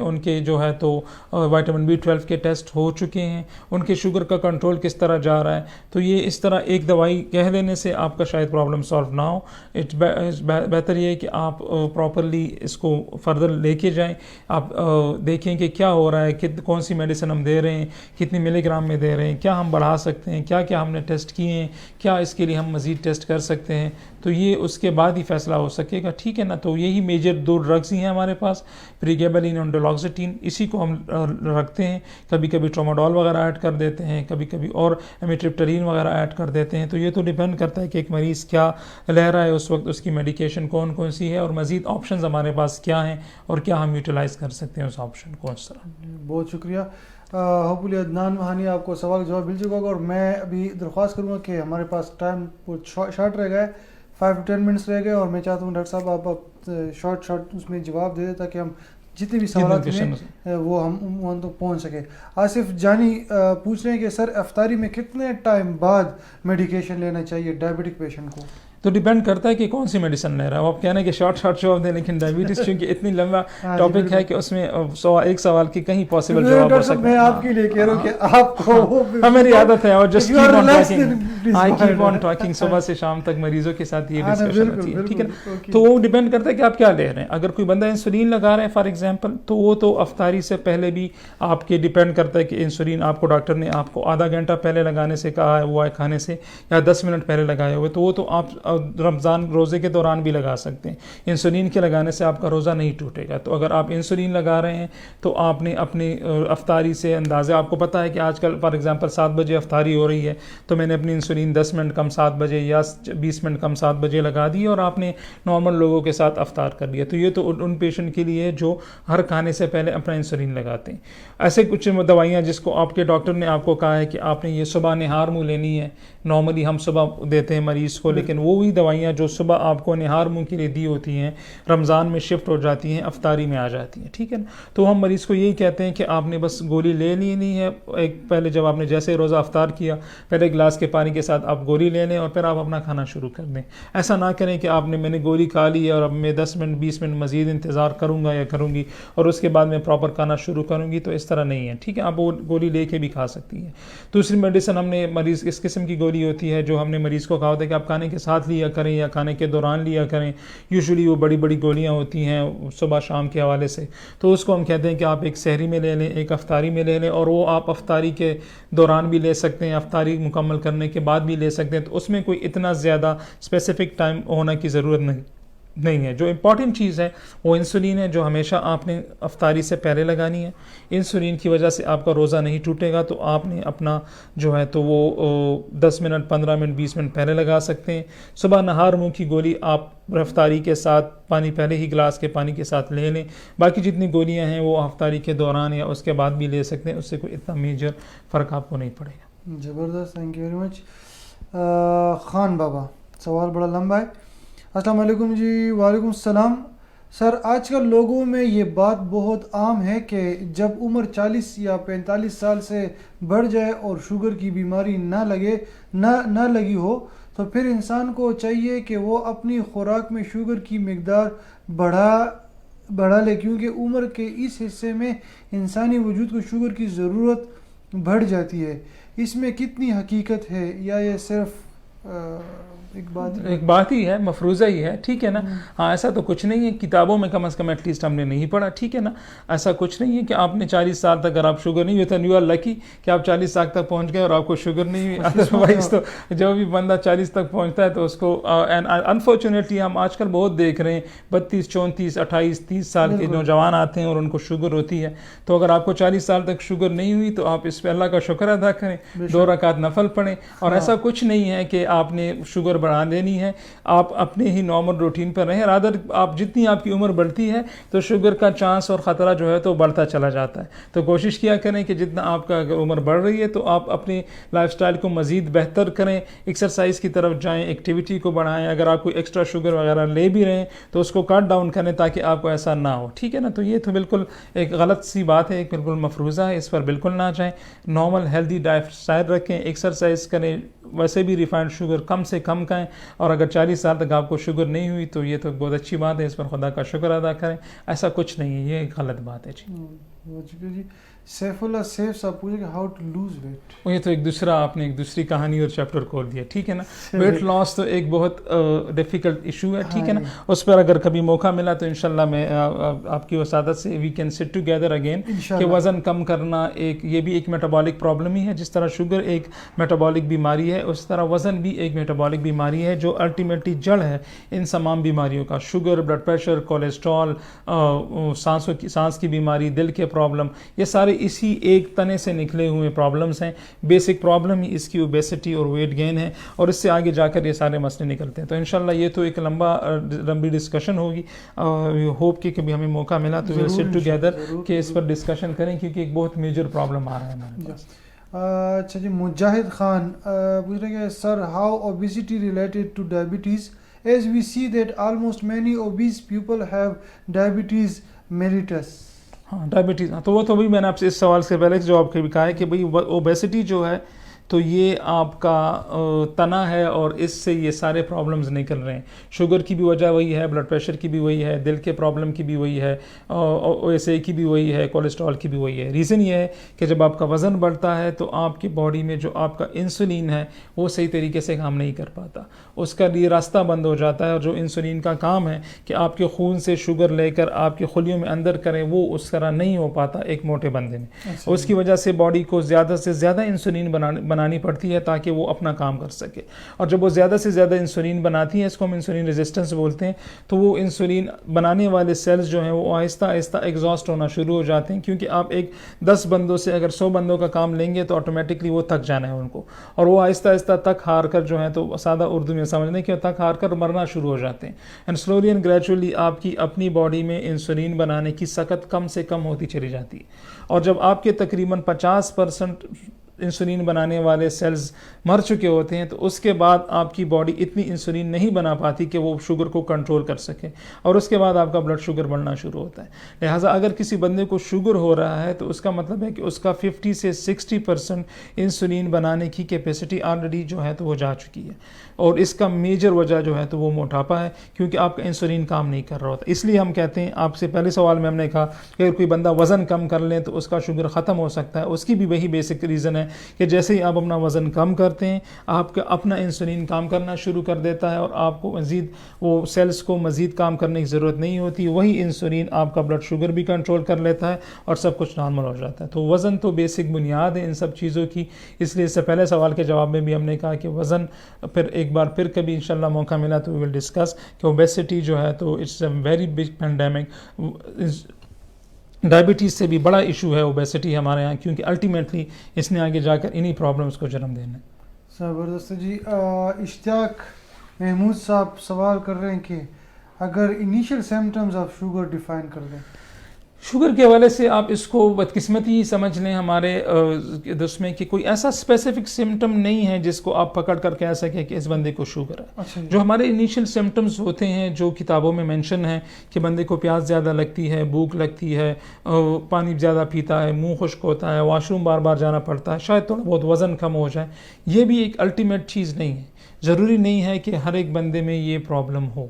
Speaker 2: उनके जो है तो विटामिन B12 के टेस्ट हो चुके हैं, उनके शुगर का कंट्रोल किस तरह जा रहा है। तो ये इस तरह एक दवाई कह देने से आपका शायद प्रॉब्लम सॉल्व ना हो। बेहतर ये है कि आप प्रॉपरली इसको फर्दर लेके जाएं। आप देखें कि क्या हो रहा है, कौन सी मेडिसिन हम दे रहे हैं, कितनी मिलीग्राम में दे रहे हैं, क्या हम बढ़ा सकते हैं, क्या क्या हमने टेस्ट किए हैं, क्या इसके लिए हम मज़ीद टेस्ट कर सकते हैं। तो ये उसके बाद ही फैसला हो सकेगा। ठीक है ना, तो यही मेजर 2 ड्रग्स ही हैं हमारे पास, प्रीगैबलिन और डुलोक्सिटीन। इसी को हम रखते हैं। कभी कभी ट्रोमाडोल वगैरह ऐड कर देते हैं, कभी कभी और एमिट्रिप्टालीन वगैरह ऐड कर देते हैं। तो ये तो डिपेंड करता है कि एक मरीज़ क्या ले रहा है उस वक्त, उसकी मेडिकेशन कौन कौन सी है और मज़ीद ऑप्शंस हमारे पास क्या हैं और क्या हम यूटिलाइज़ कर सकते हैं उस ऑप्शन को। उस तरह
Speaker 1: बहुत शुक्रिया। होपफुली अदनान महानी आपको सवाल जवाब मिल चुका होगा। और मैं अभी दरख्वास्त करूँगा कि हमारे पास टाइम शॉर्ट रह गया है, 5 to 10 मिनट्स रह गए और मैं चाहता हूँ डॉक्टर साहब आप शॉर्ट उसमें जवाब दे दें ताकि हम जितने भी सवाल हैं वो हम वहाँ तक पहुँच सके। आसिफ जानी पूछ रहे हैं कि सर अफ्तारी में कितने टाइम बाद मेडिकेशन लेना चाहिए डायबिटिक पेशेंट को?
Speaker 2: तो डिपेंड करता है कि कौन सी मेडिसिन ले रहा है। वो आप कहना है कि शॉर्ट जवाब दें, लेकिन डायबिटीज़ क्योंकि इतनी लंबा टॉपिक है कि उसमें एक सवाल की कहीं पॉसिबल जवाब हो सकता है।
Speaker 1: मैं आपके लिए कह रहा हूँ कि आपको
Speaker 2: मेरी आदत है और जस्ट कीप ऑन टॉकिंग सुबह से शाम तक मरीजों के साथ ये डिस्कशन होती है। ठीक है ना, तो वो डिपेंड करता है कि आप क्या ले रहे हैं। अगर कोई बंदा इंसुलिन लगा रहा है फॉर एग्जांपल, तो वो तो अफ्तारी से पहले भी आपके डिपेंड करता है कि इंसुलिन आपको डॉक्टर ने आपको आधा घंटा पहले लगाने से कहा है वो खाने से, या 10 मिनट पहले लगाए हुए, तो वो तो आप रमज़ान रोज़े के दौरान भी लगा सकते हैं। इंसुलिन के लगाने से आपका रोज़ा नहीं टूटेगा। तो अगर आप इंसुलिन लगा रहे हैं तो आपने अपनी अफ्तारी से अंदाज़ा, आपको पता है कि आजकल फॉर एग्जांपल 7 बजे अफ्तारी हो रही है, तो मैंने अपनी इंसुलिन 10 मिनट कम 7 बजे या 20 मिनट कम 7 बजे लगा दी और आपने नॉर्मल लोगों के साथ अफ्तार कर लिया। तो ये तो उन पेशेंट के लिए है जो हर खाने से पहले अपना इंसुलिन लगाते हैं। ऐसे कुछ दवाइयाँ जिसको आपके डॉक्टर ने आपको कहा है कि आपने ये सुबह निहार मुँह लेनी है, नॉर्मली हम सुबह देते हैं मरीज़ को, लेकिन वो भी दवाइयाँ जो सुबह आपको निहार मुंह के लिए दी होती हैं रमज़ान में शिफ्ट हो जाती हैं, अफ्तारी में आ जाती हैं। ठीक है ना, तो हम मरीज़ को यही कहते हैं कि आपने बस गोली ले लेनी है। एक पहले जब आपने जैसे रोज़ा अफ्तार किया, पहले गिलास के पानी के साथ आप गोली ले लें और फिर आप अपना खाना शुरू कर दें। ऐसा ना करें कि मैंने गोली खा ली है और अब मैं 10 मिनट 20 मिनट मज़ीद इंतज़ार करूँगा या करूँगी और उसके बाद मैं प्रॉपर खाना शुरू करूँगी, तो इस तरह नहीं है। ठीक है, आप वो गोली लेके भी खा सकती हैं। दूसरी मेडिसिन हमने मरीज़ इस किस्म की गोली होती है जो हमने मरीज़ को कहा होता है कि आप खाने के साथ लिया करें या खाने के दौरान लिया करें। यूजुअली वो बड़ी बड़ी गोलियां होती हैं सुबह शाम के हवाले से, तो उसको हम कहते हैं कि आप एक सहरी में ले लें, एक अफ्तारी में ले लें, और वो आप अफ्तारी के दौरान भी ले सकते हैं, अफ्तारी मुकम्मल करने के बाद भी ले सकते हैं। तो उसमें कोई इतना ज़्यादा स्पेसिफ़िक टाइम होना की ज़रूरत नहीं है। जो इम्पॉर्टेंट चीज़ है वो इंसुलिन है, जो हमेशा आपने अफ्तारी से पहले लगानी है। इंसुलिन की वजह से आपका रोज़ा नहीं टूटेगा, तो आपने अपना जो है तो वो 10 मिनट 15 मिनट 20 मिनट पहले लगा सकते हैं। सुबह नहार मुँह की गोली आप अफ्तारी के साथ पानी पहले ही गिलास के पानी के साथ ले लें। बाकी जितनी गोलियां हैं वो अफ्तारी के दौरान या उसके बाद भी ले सकते हैं, उससे कोई इतना मेजर फ़र्क आपको नहीं पड़ेगा।
Speaker 1: ज़बरदस्त, thank you very much. Khan बाबा, सवाल बड़ा लंबा है। अस्सलाम वालेकुम जी। वालेकुम सलाम। सर, आजकल लोगों में ये बात बहुत आम है कि जब उम्र 40 या 45 साल से बढ़ जाए और शुगर की बीमारी ना लगी हो तो फिर इंसान को चाहिए कि वो अपनी खुराक में शुगर की मिकदार बढ़ा ले, क्योंकि उम्र के इस हिस्से में इंसानी वजूद को शुगर की ज़रूरत बढ़ जाती है। इसमें कितनी हकीकत है या ये सिर्फ एक
Speaker 2: बात ही है, मफरूज़ा ही है, ठीक है ना। हाँ, ऐसा तो कुछ नहीं है, किताबों में कम से कम एटलीस्ट हमने नहीं पढ़ा, ठीक है ना। ऐसा कुछ नहीं है कि आपने 40 साल तक अगर आप शुगर नहीं हुई तो यू आर लकी कि आप 40 साल तक पहुंच गए और आपको शुगर नहीं हुई। अदरवाइज तो जब भी बंदा 40 तक पहुंचता है तो उसको अनफॉर्चुनेटली हम आजकल बहुत देख रहे हैं 32, 34, 28, 30 साल के नौजवान आते हैं और उनको शुगर होती है। तो अगर आपको 40 साल तक शुगर नहीं हुई तो आप इस पर अल्लाह का शुक्र अदा करें, 2 रकात नफल पढ़ें। और ऐसा कुछ नहीं है कि आपने शुगर बढ़ा देनी है, आप अपने ही नॉर्मल रूटीन पर रहें। रादर आप जितनी आपकी उम्र बढ़ती है तो शुगर का चांस और ख़तरा जो है तो बढ़ता चला जाता है। तो कोशिश किया करें कि जितना आपका अगर उम्र बढ़ रही है तो आप अपनी लाइफस्टाइल को मज़ीद बेहतर करें, एक्सरसाइज की तरफ जाएं, एक्टिविटी को बढ़ाएं। अगर आप कोई एक्स्ट्रा शुगर वगैरह ले भी रहे हैं तो उसको कट डाउन करें ताकि आपको ऐसा ना हो, ठीक है ना। तो ये तो बिल्कुल एक गलत सी बात है, एक बिल्कुल मफरूज़ा है, इस पर बिल्कुल ना जाएँ। नॉर्मल हेल्दी डाइट स्टाइल रखें, एक्सरसाइज करें, वैसे भी रिफाइंड शुगर कम से कम खाएं। और अगर 40 साल तक आपको शुगर नहीं हुई तो ये तो बहुत अच्छी बात है, इस पर खुदा का शुक्र अदा करें। ऐसा कुछ नहीं है, ये गलत बात है जी।
Speaker 1: सैफुल्लाह सैफ साहब पूछे हाउ टू लूज वेट।
Speaker 2: ये तो आपने एक दूसरी कहानी और चैप्टर खोल दिया, ठीक है ना। वेट लॉस तो एक बहुत डिफ़िकल्ट इशू है, ठीक है ना। उस पर अगर कभी मौका मिला तो इंशाल्लाह मैं आपकी वसादत से we can sit together again कि वज़न कम करना ये भी एक मेटाबॉलिक प्रॉब्लम ही है। जिस तरह शुगर एक मेटाबॉलिक बीमारी है उस तरह वज़न भी एक मेटाबॉलिक बीमारी है जो अल्टीमेटली जड़ है इन तमाम बीमारियों का। शुगर, ब्लड प्रेशर, कोलेस्ट्रॉल, सांस की बीमारी, दिल के प्रॉब्लम, ये सारे इसी एक तने से निकले हुए प्रॉब्लम्स हैं। बेसिक प्रॉब्लम ही इसकी ओबेसिटी और वेट गेन है और इससे आगे जाकर ये सारे मसले निकलते हैं। तो इंशाल्लाह ये तो एक लंबी डिस्कशन होगी। होप कि कभी हमें मौका मिला तो विल सिट टुगेदर कि इस पर डिस्कशन करें, क्योंकि एक बहुत मेजर प्रॉब्लम आ रहा है हमारे पास।
Speaker 1: अच्छा जी, मुजाहिद खान पूछ रहे हैं sir, how obesity related two diabetes as we see that almost many obese people have diabetes mellitus।
Speaker 2: हाँ, डायबिटीज़, तो वो तो भाई मैंने आपसे इस सवाल से पहले जवाब भी कहा है कि भाई ओबेसिटी जो है तो ये आपका तना है और इससे ये सारे प्रॉब्लम्स निकल रहे हैं। शुगर की भी वजह वही है, ब्लड प्रेशर की भी वही है, दिल के प्रॉब्लम की भी वही है, OSA की भी वही है, कोलेस्ट्रॉल की भी वही है। रीज़न ये है कि जब आपका वज़न बढ़ता है तो आपकी बॉडी में जो आपका इंसुलिन है वो सही तरीके से काम नहीं कर पाता, उसका लिए रास्ता बंद हो जाता है। और जो इंसुलिन का काम है कि आपके खून से शुगर लेकर आपके खुलियों में अंदर करें, वो उस तरह नहीं हो पाता एक मोटे बंदे में। उसकी वजह से बॉडी को ज़्यादा से ज़्यादा इंसुलिन बनानी पड़ती है ताकि वो अपना काम कर सके। और जब वो ज़्यादा से ज़्यादा इंसुलिन बनाती है, इसको हम इंसुलिन रेजिस्टेंस बोलते हैं, तो वो इंसुलिन बनाने वाले सेल्स जो हैं वो आहिस्ता आहिस्ता एग्जॉस्ट होना शुरू हो जाते हैं। क्योंकि आप एक 10 बंदों से अगर 100 बंदों का काम लेंगे तो ऑटोमेटिकली वो थक जाना है उनको, और वो आहिस्ता आहिस्ता तक हार कर जो है तो सादा उर्दू में समझने कि तक हार कर मरना शुरू हो जाते हैं। एंड स्लोली एंड ग्रेजुअली आपकी अपनी बॉडी में इंसुलिन बनाने की सकत कम से कम होती चली जाती है। और जब आपके तकरीबन 50% इंसुलिन बनाने वाले सेल्स मर चुके होते हैं तो उसके बाद आपकी बॉडी इतनी इंसुलिन नहीं बना पाती कि वो शुगर को कंट्रोल कर सके, और उसके बाद आपका ब्लड शुगर बढ़ना शुरू होता है। लिहाजा अगर किसी बंदे को शुगर हो रहा है तो उसका मतलब है कि उसका 50 से 60% इंसुलिन बनाने की कैपेसिटी ऑलरेडी जो है तो वो जा चुकी है। और इसका मेजर वजह जो है तो वो मोटापा है, क्योंकि आपका इंसुलिन काम नहीं कर रहा होता। इसलिए हम कहते हैं, आपसे पहले सवाल में हमने कहा कि अगर कोई बंदा वज़न कम कर ले तो उसका शुगर ख़त्म हो सकता है। उसकी भी वही बेसिक रीज़न है कि जैसे ही आप अपना वज़न कम करते हैं आपका अपना इंसुलिन काम करना शुरू कर देता है और आपको मज़ीद वो सेल्स को मज़ीद काम करने की ज़रूरत नहीं होती। वही इंसुलिन आपका ब्लड शुगर भी कंट्रोल कर लेता है और सब कुछ नॉर्मल हो जाता है। तो वज़न तो बेसिक बुनियाद है इन सब चीज़ों की। इसलिए इससे पहले सवाल के जवाब में भी हमने कहा कि वज़न फिर एक बार फिर कभी इंशाल्लाह मौका मिला तो वी विल डिस्कस कि ओबेसिटी जो है तो it's a very big pandemic. Diabetes से भी बड़ा इशू है ओबेसिटी हमारे यहाँ, क्योंकि अल्टीमेटली इसने आगे जाकर इन्हीं प्रॉब्लम्स को जन्म देना है।
Speaker 1: ज़बरदस्त जी। इश्तियाक महमूद साहब सवाल कर रहे हैं कि अगर initial symptoms of sugar define कर दें।
Speaker 2: शुगर के हवाले से आप इसको बदकिस्मती समझ लें हमारे उसमें कि कोई ऐसा स्पेसिफिक सिम्टम नहीं है जिसको आप पकड़ कर कह सकें कि इस बंदे को शुगर है।
Speaker 1: अच्छा,
Speaker 2: जो हमारे इनिशियल सिम्टम्स होते हैं जो किताबों में मेंशन है कि बंदे को प्यास ज़्यादा लगती है, भूख लगती है, पानी ज़्यादा पीता है, मुंह खुश्क होता है, वॉशरूम बार बार जाना पड़ता है, शायद थोड़ा बहुत वज़न कम हो जाए, ये भी एक अल्टीमेट चीज़ नहीं है। ज़रूरी नहीं है कि हर एक बंदे में ये प्रॉब्लम हो।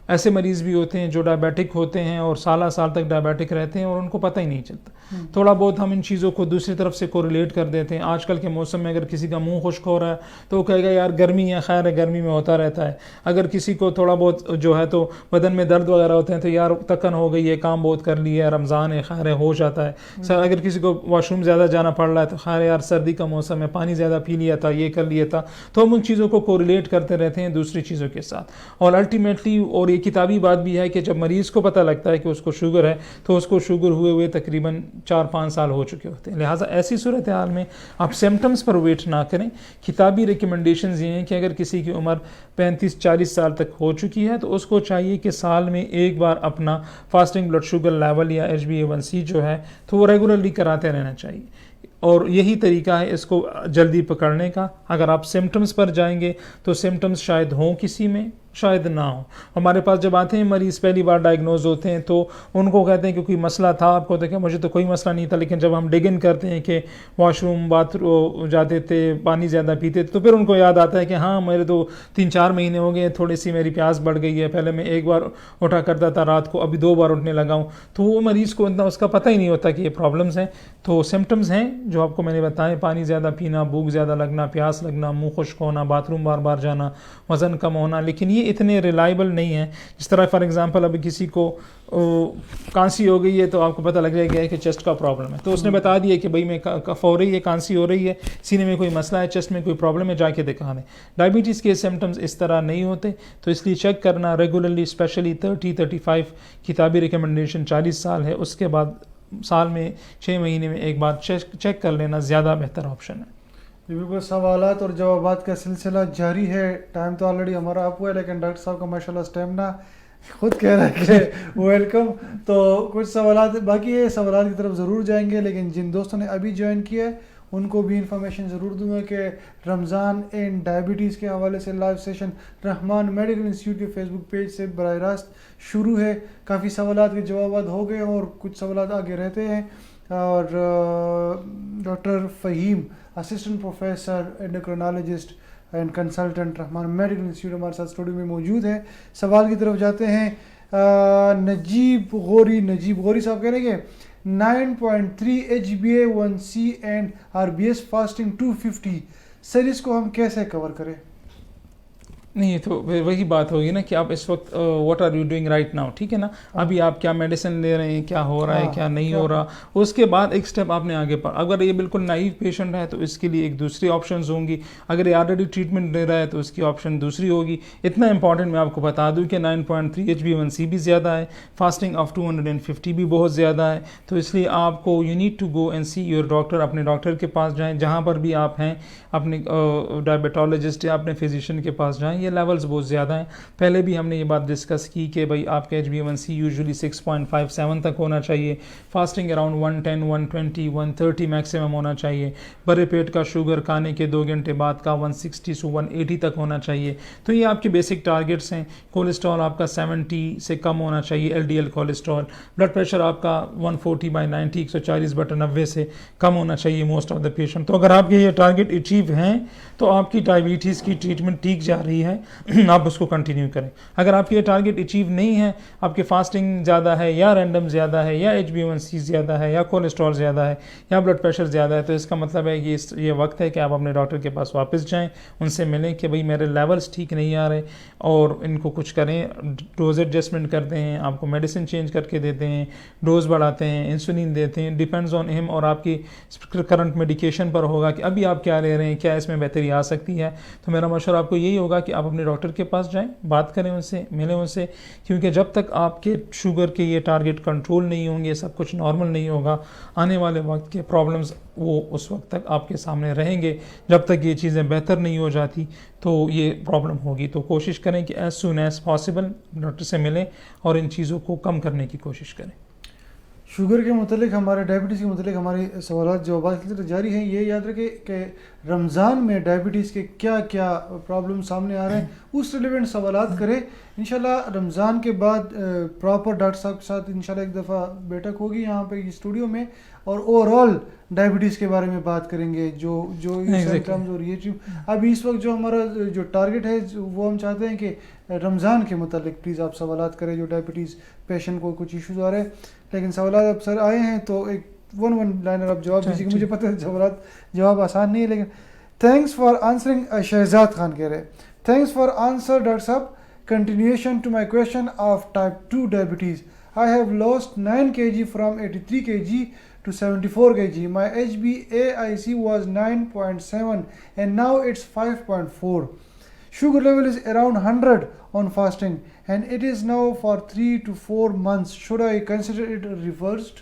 Speaker 2: ऐसे मरीज़ भी होते हैं जो डायबिटिक होते हैं और साल तक डायबिटिक रहते हैं और उनको पता ही नहीं चलता। थोड़ा बहुत हम इन चीज़ों को दूसरी तरफ से कोरिलेट कर देते हैं। आजकल के मौसम में अगर किसी का मुंह खुश्क हो रहा है तो वो कहेगा यार गर्मी है, खैर है गर्मी में होता रहता है। अगर किसी को थोड़ा बहुत जो है तो बदन में दर्द वगैरह होते हैं तो यार तकन हो गई है, काम बहुत कर लिया है, रमज़ान है, खैर है, हो जाता है। अगर किसी को वॉशरूम ज़्यादा जाना पड़ रहा है तो खैर यार सर्दी का मौसम है, पानी ज़्यादा पी लिया था, ये कर लिया था। तो हम उन चीज़ों को कोरिलेट करते रहते हैं दूसरी चीज़ों के साथ। और अल्टीमेटली और ये किताबी बात भी है कि जब मरीज़ को पता लगता है कि उसको शुगर है तो उसको शुगर हुए तकरीबन 4-5 साल हो चुके होते हैं। लिहाजा ऐसी सूरत हाल में आप सिम्टम्स पर वेट ना करें। किताबी रिकमेंडेशंस ये हैं कि अगर किसी की उम्र 35-40 साल तक हो चुकी है तो उसको चाहिए कि साल में एक बार अपना फास्टिंग ब्लड शुगर लेवल या HbA1c जो है तो वो रेगुलरली कराते रहना चाहिए। और यही तरीका है इसको जल्दी पकड़ने का। अगर आप सिम्टम्स पर जाएंगे तो सिम्टम्स शायद हों किसी में, शायद ना हो। हमारे पास जब आते हैं मरीज़ पहली बार डायग्नोज होते हैं तो उनको कहते हैं कि कोई मसला था आपको, तो क्या मुझे तो कोई मसला नहीं था, लेकिन जब हम डिग इन करते हैं कि वॉशरूम बाथरूम जाते थे, पानी ज़्यादा पीते थे, तो फिर उनको याद आता है कि हाँ मेरे तो 3-4 महीने हो गए, थोड़ी सी मेरी प्यास बढ़ गई है, पहले मैं एक बार उठा करता था रात को, अभी 2 बार उठने लगा हूँ। तो वो मरीज़ को इतना उसका पता ही नहीं होता कि ये प्रॉब्लम्स हैं। तो सिम्टम्स हैं जो आपको मैंने बताएं, पानी ज़्यादा पीना, भूख ज़्यादा लगना, प्यास लगना, मुँह खुश्क होना, बाथरूम बार बार जाना, वज़न कम होना, लेकिन ये इतने रिलायबल नहीं है। जिस तरह फॉर एग्जांपल अभी किसी को कांसी हो गई है तो आपको पता लग जाएगा कि चेस्ट का प्रॉब्लम है, तो उसने बता दिया कि भाई मैं कफ हो रही है, कांसी हो रही है, सीने में कोई मसला है, चेस्ट में कोई प्रॉब्लम है, जाके दिखा दें। डायबिटीज़ के सिम्टम्स इस तरह नहीं होते, तो इसलिए चेक करना रेगुलरली, स्पेशली 30-35 किताबी रिकमेंडेशन 40 साल है, उसके बाद साल में 6 महीने में एक बार चेक कर लेना ज़्यादा बेहतर ऑप्शन है।
Speaker 1: बिल्कुल, सवालात और जवाबात का सिलसिला जारी है। टाइम तो ऑलरेडी हमारा अप हुआ है, लेकिन डॉक्टर साहब का माशाल्लाह स्टेमिना खुद कह रहा है कि वेलकम। तो कुछ सवालात बाकी है, सवालात की तरफ ज़रूर जाएंगे, लेकिन जिन दोस्तों ने अभी ज्वाइन किया है उनको भी इंफॉर्मेशन ज़रूर दूंगा कि रमज़ान एंड डायबिटीज़ के हवाले से live session Rahman medical institute के फेसबुक पेज से बराह रास्त शुरू है। काफ़ी सवालात के जवाब हो गए और कुछ सवालात आगे रहते हैं। और doctor Faheem assistant professor endocrinologist and consultant Rehman medical institute हमारे साथ स्टूडियो में मौजूद है। सवाल की तरफ जाते हैं। नजीब गौरी साहब कह रहे हैं 9.3 HbA1c and RBS fasting 250, sir इसको हम कैसे कवर करें?
Speaker 2: नहीं, तो वही बात होगी ना कि आप इस वक्त what are you doing right now, ठीक है ना। अभी आप क्या मेडिसिन ले रहे हैं, क्या हो रहा है, क्या नहीं हो रहा, उसके बाद एक स्टेप आपने आगे पर। अगर ये बिल्कुल नाइव पेशेंट है तो इसके लिए एक दूसरी ऑप्शंस होंगी। अगर ये ऑलरेडी ट्रीटमेंट ले रहा है तो उसकी ऑप्शन दूसरी होगी। इतना इंपॉर्टेंट मैं आपको बता दूं कि 9.3 HbA1c भी ज़्यादा है, फास्टिंग ऑफ 250 भी बहुत ज़्यादा है। तो इसलिए आपको you need to go and see your doctor. अपने डॉक्टर के पास जाएँ, जहाँ पर भी आप हैं, अपने डायबिटोलॉजिस्ट या अपने फिजिशियन के पास जाएँ। ये लेवल्स बहुत ज़्यादा हैं। पहले भी हमने ये बात डिस्कस की कि भाई आपका HbA1c यूजुअली 6.57 तक होना चाहिए, फास्टिंग अराउंड 110, 120, 130 मैक्सिमम होना चाहिए। बड़े पेट का शुगर खाने के 2 घंटे बाद का 160 से 180 तक होना चाहिए। तो ये आपके बेसिक टारगेट्स हैं। कोलेस्ट्रॉल आपका 70 से कम होना चाहिए, LDL कोलेस्ट्रॉल। ब्लड प्रेशर आपका 140/90, 140/90 से कम होना चाहिए मोस्ट ऑफ द पेशेंट। तो अगर आपके ये टारगेट अचीव हैं तो आपकी डायबिटीज़ की ट्रीटमेंट ठीक जा रही है। है आप उसको कंटिन्यू करें। अगर आपकी ये टारगेट अचीव नहीं है, आपकी फास्टिंग ज़्यादा है या रैंडम ज़्यादा है या HbA1c ज़्यादा है या कोलेस्ट्रॉल ज़्यादा है या ब्लड प्रेशर ज़्यादा है, तो इसका मतलब है कि ये वक्त है कि आप अपने डॉक्टर के पास वापस जाएँ, उनसे मिलें कि भाई मेरे लेवल्स ठीक नहीं आ रहे और इनको कुछ करें, डोज एडजस्टमेंट करते हैं, आपको मेडिसिन चेंज करके देते हैं, डोज बढ़ाते हैं, इंसुलिन देते हैं, डिपेंड्स ऑन हिम और आपकी करंट मेडिकेशन पर होगा कि अभी आप क्या ले रहे हैं, क्या इसमें बेहतरी आ सकती है। तो मेरा मशवरा आपको यही होगा कि आप अपने डॉक्टर के पास जाएं, बात करें उनसे, मिलें उनसे, क्योंकि जब तक आपके शुगर के ये टारगेट कंट्रोल नहीं होंगे, सब कुछ नॉर्मल नहीं होगा, आने वाले वक्त के प्रॉब्लम्स वो उस वक्त तक आपके सामने रहेंगे। जब तक ये चीज़ें बेहतर नहीं हो जाती तो ये प्रॉब्लम होगी। तो कोशिश करें कि as soon as possible doctor से मिलें और इन चीज़ों को कम करने की कोशिश करें।
Speaker 1: शुगर के मतलब हमारे डायबिटीज़ के मतलब हमारे सवाल जवाब जारी हैं। ये याद रखें कि रमज़ान में डायबिटीज़ के क्या क्या प्रॉब्लम सामने आ रहे हैं, उस रिलेवेंट सवालात करें। इंशाल्लाह रमज़ान के बाद प्रॉपर डॉक्टर साहब के साथ इंशाल्लाह एक दफ़ा बैठक होगी यहाँ पे स्टूडियो में, और ओवरऑल डायबिटीज़ के बारे में बात करेंगे, जो सिम्टम्स और ये चीज़। अभी इस वक्त जो हमारा जो टारगेट है वो हम चाहते हैं कि रमज़ान के मतलब प्लीज़ आप सवालात करें, जो डायबिटीज़ पेशेंट को कुछ इशूज़ आ रहे हैं। लेकिन सवाल अब सर आए हैं तो एक वन लाइनर आप जवाब दीजिए। मुझे पता है जवाब आसान नहीं है, लेकिन thanks for answering. Shahzad Khan कह रहे थैंक्स फॉर आंसर डॉक्टर साहब, continuation to my question of type 2 diabetes. I have lost 9 kg from 83 kg to 74 kg. My HbA1c was 9.7 and now it's 5.4. Sugar level is around 100 on fasting and it is now for 3 to 4 months. Should I consider it reversed?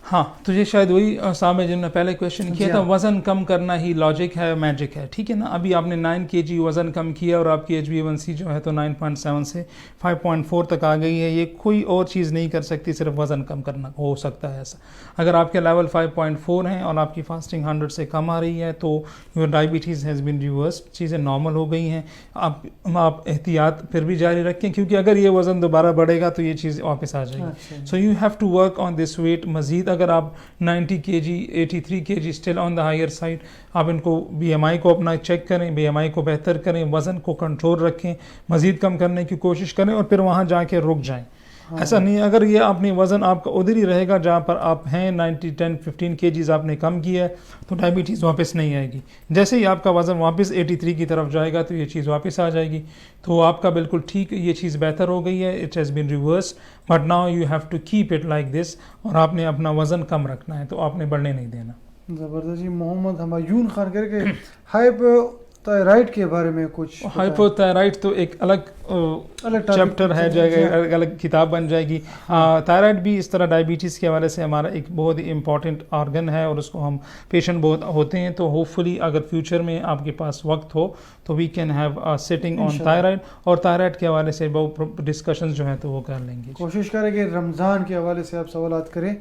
Speaker 2: हाँ, तो ये शायद वही साहब है जिन्होंने पहले question किया था, वज़न कम करना ही लॉजिक है, मैजिक है, ठीक है ना। अभी आपने 9 kg वज़न कम किया और आपकी HbA1c जो है तो 9.7 से 5.4 तक आ गई है। ये कोई और चीज़ नहीं कर सकती, सिर्फ वज़न कम करना हो सकता है ऐसा। अगर आपके लेवल 5.4 हैं और आपकी फास्टिंग 100 से कम आ रही है तो your diabetes has been reversed, चीज़ें नॉर्मल हो गई हैं। आप एहतियात फिर भी जारी रखें, क्योंकि अगर ये वज़न दोबारा बढ़ेगा तो ये चीज़ वापस आ जाएगी। So you have to work on this weight मज़ीद। अगर आप 90 kg 83 kg still on the higher side, आप इनको BMI को अपना चेक करें, BMI को बेहतर करें, वज़न को कंट्रोल रखें, मज़ीद कम करने की कोशिश करें और फिर वहाँ जाके रुक जाएं। हाँ। ऐसा नहीं, अगर ये आपने वज़न आपका उधर ही रहेगा जहाँ पर आप हैं, 10-15 kg आपने कम किया है, तो डायबिटीज़ वापस नहीं आएगी। जैसे ही आपका वज़न वापस 83 की तरफ जाएगा तो ये चीज़ वापस आ जाएगी। तो आपका बिल्कुल ठीक, ये चीज़ बेहतर हो गई है, it has been reversed, but now you have to keep it like this. और आपने अपना वज़न कम रखना है, तो आपने बढ़ने नहीं देना।
Speaker 1: ज़बरदस्त जी। मोहम्मद हमायून खान करके हाइपोथायराइड के बारे में कुछ।
Speaker 2: हाइपोथायराइड तो एक अलग चैप्टर है, जाएगा अलग किताब बन जाएगी। थायराइड भी इस तरह डायबिटीज़ के हवाले से हमारा एक बहुत ही इंपॉर्टेंट ऑर्गन है और उसको हम पेशेंट बहुत होते हैं। तो होपफुली अगर फ्यूचर में आपके पास वक्त हो तो we can have sitting on thyroid, और थायराइड के हवाले से बहुत डिस्कशंस जो हैं तो वो कर लेंगे।
Speaker 1: कोशिश करेंगे रमज़ान के हवाले से आप सवालात करें।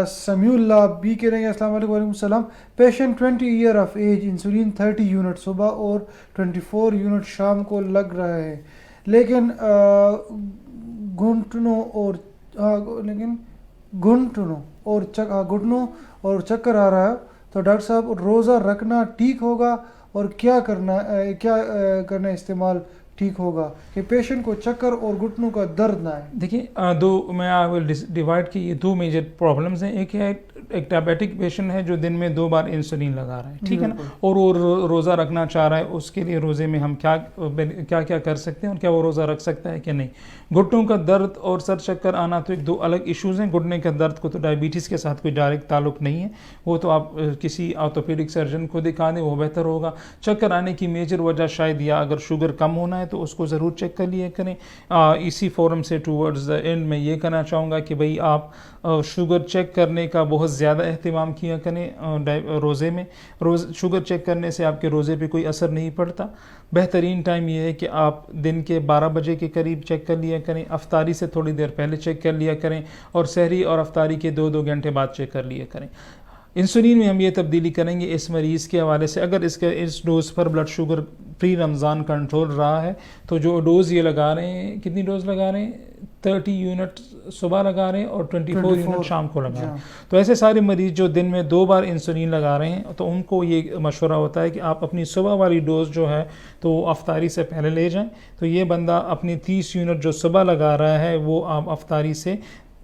Speaker 1: समीउल्लाह भी करेंगे, अस्सलाम वालेकुम सलाम। Patient 20 year of age, insulin 30 unit सुबह और 24 यूनिट शाम को लग रहा है, लेकिन घुटनों और चक्कर आ रहा है। तो डॉक्टर साहब रोज़ा रखना ठीक होगा और क्या करना इस्तेमाल ठीक होगा कि पेशेंट को चक्कर और घुटनों का दर्द ना है? देखिए,
Speaker 2: मैं विल डिवाइड की ये 2 मेजर प्रॉब्लम्स हैं। एक है एक डायबिटिक पेशेंट है जो दिन में 2 बार इंसुलिन लगा रहा है, ठीक है ना, और वो रोज़ा रखना चाह रहा है। उसके लिए रोज़े में हम क्या कर सकते हैं और क्या वो रोज़ा रख सकता है कि नहीं। घुटनों का दर्द और सर चक्कर आना तो एक 2 अलग इश्यूज़ हैं। घुटने का दर्द को तो डायबिटीज़ के साथ कोई डायरेक्ट ताल्लुक नहीं है, वो तो आप किसी ऑर्थोपेडिक सर्जन को दिखा दें, वो बेहतर होगा। चक्कर आने की मेजर वजह शायद या अगर शुगर कम होना है तो उसको ज़रूर चेक कर लिया करें। इसी फोरम से टूवर्ड्स द एंड मैं ये कहना चाहूँगा कि भाई आप शुगर चेक करने का बहुत ज़्यादा अहतमाम किया करें रोज़े में। शुगर चेक करने से आपके रोज़े पे कोई असर नहीं पड़ता। बेहतरीन टाइम ये है कि आप दिन के 12 बजे के करीब चेक कर लिया करें, अफ्तारी से थोड़ी देर पहले चेक कर लिया करें, और सहरी और अफ्तारी के 2-2 घंटे बाद चेक कर लिया करें। इंसुलिन में हम ये तब्दीली करेंगे इस मरीज़ के हवाले से। अगर इस डोज़ पर blood sugar pre Ramzan control रहा है तो जो डोज़ ये लगा रहे हैं, कितनी डोज़ लगा रहे हैं? 30 यूनिट सुबह लगा रहे हैं और 24 यूनिट शाम को लगा रहे हैं।
Speaker 1: जी।
Speaker 2: तो ऐसे सारे मरीज़ जो दिन में 2 बार इंसुलिन लगा रहे हैं, तो उनको ये मशवरा होता है कि आप अपनी सुबह वाली डोज जो है तो वो अफ्तारी से पहले ले जाएं। तो ये बंदा अपनी 30 यूनिट जो सुबह लगा रहा है वो आप अफ्तारी से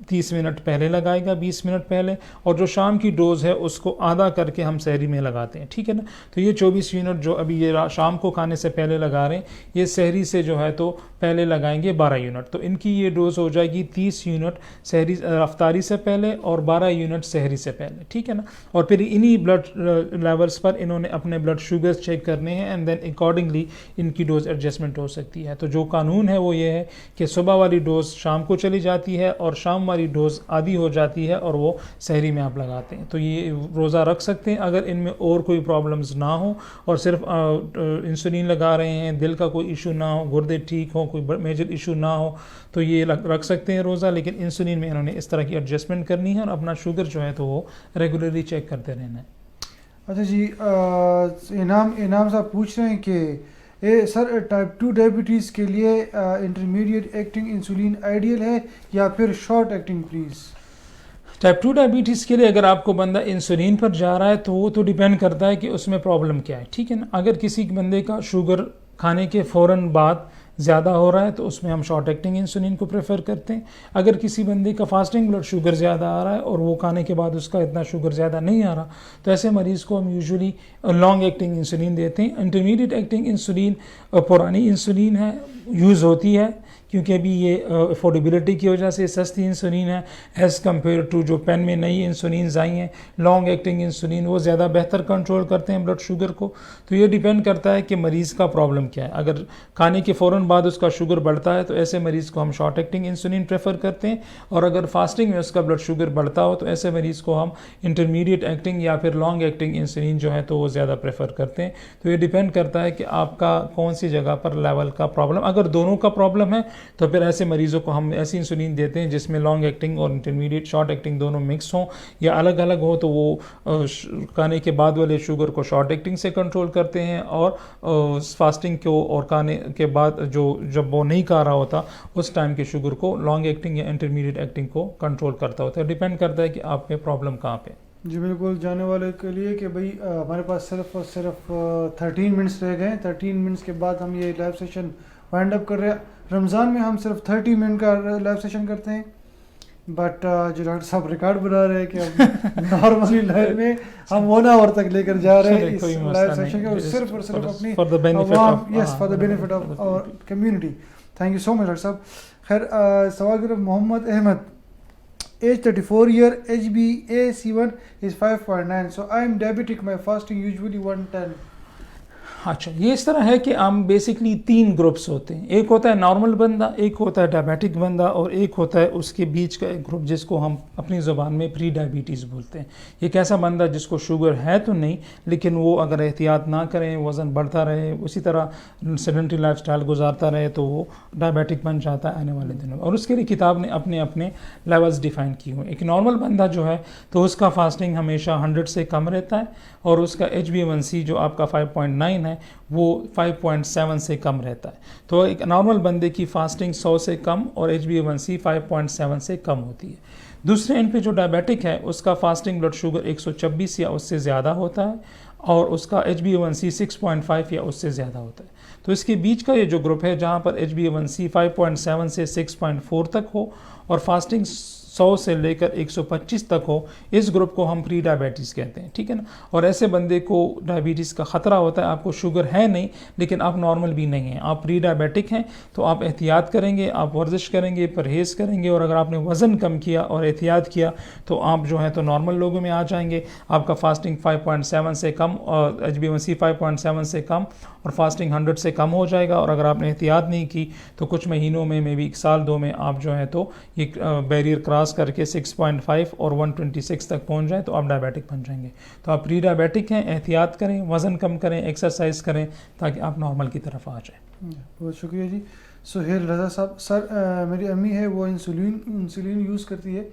Speaker 2: 30 मिनट पहले लगाएगा, 20 मिनट पहले, और जो शाम की डोज़ है उसको आधा करके हम सहरी में लगाते हैं, ठीक है ना। तो ये 24 यूनिट जो अभी ये शाम को खाने से पहले लगा रहे हैं, ये सहरी से जो है तो पहले लगाएंगे 12 यूनिट। तो इनकी ये डोज़ हो जाएगी 30 यूनिट सहरी अफ्तारी से पहले और 12 यूनिट सहरी से पहले, ठीक है ना। और फिर इन्हीं ब्लड लेवल्स पर इन्होंने अपने ब्लड शुगर्स चेक करने हैं एंड देन अकॉर्डिंगली इनकी डोज़ एडजस्टमेंट हो सकती है। तो जो कानून है वो ये है कि सुबह वाली डोज़ शाम को चली जाती है और शाम वाली डोज आधी हो जाती है और वो सहरी में आप लगाते हैं। तो ये रोज़ा रख सकते हैं अगर इनमें और कोई प्रॉब्लम्स ना हो और सिर्फ इंसुलिन लगा रहे हैं, दिल का कोई इशू ना हो, गुर्दे ठीक हो, कोई मेजर इशू ना हो, तो ये रख सकते हैं रोज़ा। लेकिन इंसुलिन में इन्होंने इस तरह की एडजस्टमेंट करनी है और अपना शुगर जो है तो वो रेगुलरली चेक करते रहना है।
Speaker 1: अच्छा जी, इनाम साहब पूछ रहे हैं कि सर टाइप 2 डायबिटीज़ के लिए इंटरमीडिएट एक्टिंग इंसुलिन आइडियल है या फिर short acting please.
Speaker 2: Type 2 diabetes के लिए अगर आपको बंदा इंसुलिन पर जा रहा है तो वो तो डिपेंड करता है कि उसमें प्रॉब्लम क्या है, ठीक है ना। अगर किसी बंदे का शुगर खाने के फ़ौरन बाद ज़्यादा हो रहा है तो उसमें हम शॉर्ट एक्टिंग इंसुलिन को प्रेफर करते हैं। अगर किसी बंदे का फास्टिंग ब्लड शुगर ज़्यादा आ रहा है और वो खाने के बाद उसका इतना शुगर ज़्यादा नहीं आ रहा, तो ऐसे मरीज़ को हम यूजुअली लॉन्ग एक्टिंग इंसुलिन देते हैं। इंटरमीडिएट एक्टिंग इंसुलिन पुरानी इंसुलिन है, यूज़ होती है क्योंकि अभी ये अफोर्डेबिलिटी की वजह से सस्ती इंसुलिन है एज़ कम्पेयर टू जो पेन में नई इंसुलिन आई हैं। लॉन्ग एक्टिंग इंसुलिन वो ज़्यादा बेहतर कंट्रोल करते हैं ब्लड शुगर को। तो ये डिपेंड करता है कि मरीज़ का प्रॉब्लम क्या है। अगर खाने के फ़ौरन बाद उसका शुगर बढ़ता है तो ऐसे मरीज़ को हम शॉर्ट एक्टिंग इंसुलिन प्रेफर करते हैं, और अगर फास्टिंग में उसका ब्लड शुगर बढ़ता हो तो ऐसे मरीज़ को हम इंटरमीडिएट एक्टिंग या फिर लॉन्ग एक्टिंग इंसुलिन जो है तो वो ज़्यादा प्रेफर करते हैं। तो ये डिपेंड करता है कि आपका कौन सी जगह पर लेवल का प्रॉब्लम। अगर दोनों का प्रॉब्लम है तो फिर ऐसे मरीज़ों को हम ऐसी इंसुलिन देते हैं जिसमें लॉन्ग एक्टिंग और इंटरमीडिएट शॉर्ट एक्टिंग दोनों मिक्स हों या अलग अलग हो। तो वो खाने के बाद वाले शुगर को शॉर्ट एक्टिंग से कंट्रोल करते हैं और फास्टिंग को और खाने के बाद जब वो नहीं खा रहा होता उस टाइम के शुगर को लॉन्ग एक्टिंग या इंटरमीडिएट एक्टिंग को कंट्रोल करता होता है। डिपेंड करता है कि आप में प्रॉब्लम कहाँ पे।
Speaker 1: जी बिल्कुल, जाने वाले के लिए कि भाई हमारे पास सिर्फ और सिर्फ 13 मिनट्स रह गए। 13 मिनट्स के बाद हम ये लाइव सेशन वाइंड अप कर रहे हैं। रमज़ान में हम सिर्फ 30 मिनट का लाइव सेशन करते हैं, बट जो डॉक्टर साहब रिकॉर्ड बना रहे हैं कि हम नॉर्मली लाइव में हम 1 आवर तक लेकर जा रहे हैं इस लाइव सेशन को, सिर्फ और सिर्फ अपनी for the benefit of our community. Thank you so much doctor साहब। खैर सवाल Mohammad Ahmad, age 34 year, HbA1c is 5.9, so I am diabetic, my fasting usually 110।
Speaker 2: अच्छा, ये इस तरह है कि हम बेसिकली 3 ग्रुप्स होते हैं। एक होता है नॉर्मल बंदा, एक होता है डायबिटिक बंदा और एक होता है उसके बीच का एक ग्रुप जिसको हम अपनी ज़ुबान में प्री डायबिटीज़ बोलते हैं। एक ऐसा बंदा जिसको शुगर है तो नहीं, लेकिन वो अगर एहतियात ना करें, वज़न बढ़ता रहे, उसी तरह सेडेंटरी लाइफस्टाइल गुजारता रहे तो वो डायबिटिक बन जाता है आने वाले दिनों में। और उसके लिए किताब ने अपने अपने लेवल्स डिफ़ाइन किए हुए। एक नॉर्मल बंदा जो है तो उसका फास्टिंग हमेशा 100 से कम रहता है और उसका HbA1c जो आपका 5.9 है वो 5.7 से कम रहता है। तो एक नॉर्मल बंदे की फास्टिंग 100 से कम और HbA1c 5.7 से कम होती है। दूसरे एंड पे जो डायबिटिक है उसका फास्टिंग ब्लड शुगर 124 या उससे ज़्यादा होता है और उसका HbA1c 6.5 या उससे ज़्यादा होता है। तो इसके बीच का ये जो ग्रुप है जहाँ पर HbA1c 5.7 से 6.4 तक हो और फास्टिंग 100 से लेकर 125 तक हो, इस ग्रुप को हम प्री डायबिटीज़ कहते हैं, ठीक है ना। और ऐसे बंदे को डायबिटीज़ का ख़तरा होता है। आपको शुगर है नहीं लेकिन आप नॉर्मल भी नहीं हैं, आप प्री डायबिटिक हैं, तो आप एहतियात करेंगे, आप वर्जिश करेंगे, परहेज़ करेंगे और अगर आपने वज़न कम किया और एहतियात किया तो आप जो है तो नॉर्मल लोगों में आ जाएंगे। आपका फास्टिंग 5.7 से कम और HbA1c 5.7 से कम और फास्टिंग 100 से कम हो जाएगा। और अगर आपने एहतियात नहीं की तो कुछ महीनों में, मे बी 1 साल 2 में, आप जो है तो ये बैरियर क्रॉस करके 6.5 और 126 तक पहुंच जाए तो आप डायबिटिक बन जाएंगे। तो आप प्री डायबिटिक हैं, एहतियात करें, वज़न कम करें, एक्सरसाइज करें ताकि आप नॉर्मल की तरफ आ जाएं।
Speaker 1: बहुत शुक्रिया जी। सुहेल रज़ा साहब, सर मेरी अम्मी है वो इंसुलिन यूज़ करती है,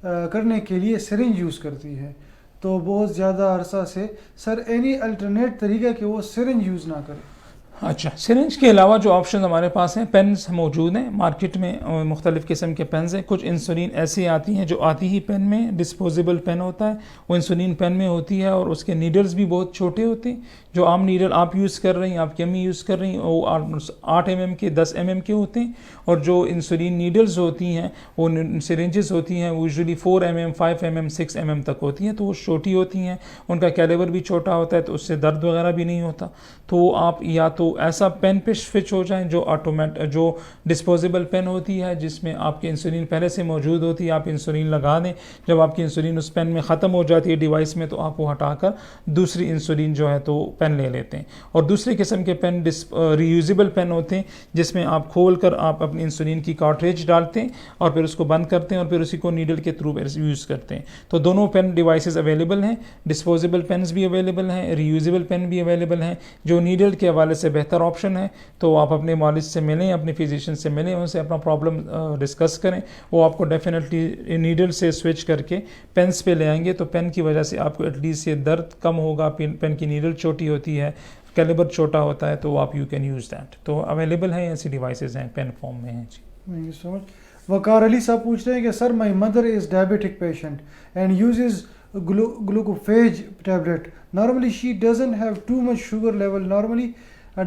Speaker 1: करने के लिए सिरिंज यूज़ करती है तो बहुत ज़्यादा अरसा से, सर एनी अल्टरनेट तरीका कि वो सिरिंज यूज़ ना करे।
Speaker 2: अच्छा, सिरिंज के अलावा जो ऑप्शन हमारे पास हैं, पेन्स मौजूद हैं मार्केट में, मुख्तलिफ़ किस्म के पेन्स हैं। कुछ इंसुलिन ऐसी आती हैं जो आती ही पेन में, डिस्पोजेबल पेन होता है, वो इंसुलिन पेन में होती है और उसके नीडल्स भी बहुत छोटे होते हैं। जो आम नीडल आप यूज़ कर रही हैं, आपकी अम्मी यूज़ कर रही हैं, वो 8 mm के 10 mm के होते हैं। और जो इंसुलिन नीडल्स होती हैं, वो सिरिंजेस होती हैं, वो यूजुअली 4 mm, 5 mm, 6 mm तक होती हैं, तो वो छोटी होती हैं, उनका कैलिबर भी छोटा होता है, तो उससे दर्द वगैरह भी नहीं होता। तो आप या तो ऐसा पेन पे स्विच हो जाएं जो डिस्पोजेबल पेन होती है, जिसमें आपकी इंसुलिन पहले से मौजूद होती है, आप इंसुलिन लगा दें, जब आपकी इंसुलिन उस पेन में ख़त्म हो जाती है डिवाइस में, तो आप वो हटाकर दूसरी इंसुलिन जो है तो पेन ले लेते हैं। और दूसरे किस्म के पेन रीयूजेबल पेन होते हैं, जिसमें आप खोल कर आप अपनी इंसुलिन की कार्ट्रिज डालते हैं और फिर उसको बंद करते हैं और फिर उसी को नीडल के थ्रू यूज़ करते हैं। तो दोनों पेन डिवाइसेस अवेलेबल हैं, डिस्पोजेबल पेन्स भी अवेलेबल हैं, रीयूजेबल पेन भी अवेलेबल हैं। जो नीडल के हवाले से बेहतर ऑप्शन है, तो आप अपने मालिज से मिलें, अपने फिजिशियन से मिलें, उनसे अपना प्रॉब्लम डिस्कस करें। वो आपको डेफिनेटली नीडल से स्विच करके पेन्स पे ले आएंगे, तो पेन की वजह से आपको एटलीस्ट ये दर्द कम होगा। पेन की नीडल छोटी होती है, कैलिबर छोटा होता है, तो आप यू कैन यूज़ दैट। तो अवेलेबल हैं, ऐसी डिवाइसेस हैं, पेन फॉर्म में हैं जी।
Speaker 1: Thank you so much. Waqar Ali साहब पूछ रहे हैं कि sir my mother is diabetic patient and uses glucophage tablet. Normally she doesn't have too much sugar level. Normally,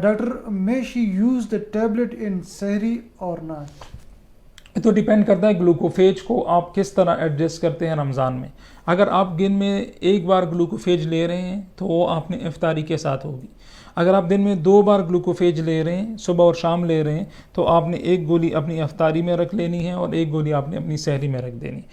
Speaker 1: doctor, may she use the tablet in सहरी or not?
Speaker 2: तो depend करता है Glucophage को आप किस तरह एडजस्ट करते हैं रमज़ान में। अगर आप दिन में एक बार ग्लूकोफेज ले रहे हैं तो वो आपने इफ्तारी के साथ होगी। अगर आप दिन में 2 बार ग्लूकोफेज ले रहे हैं, सुबह और शाम ले रहे हैं, तो आपने एक गोली अपनी इफ्तारी में रख लेनी है और एक गोली आपने अपनी सहरी में रख देनी।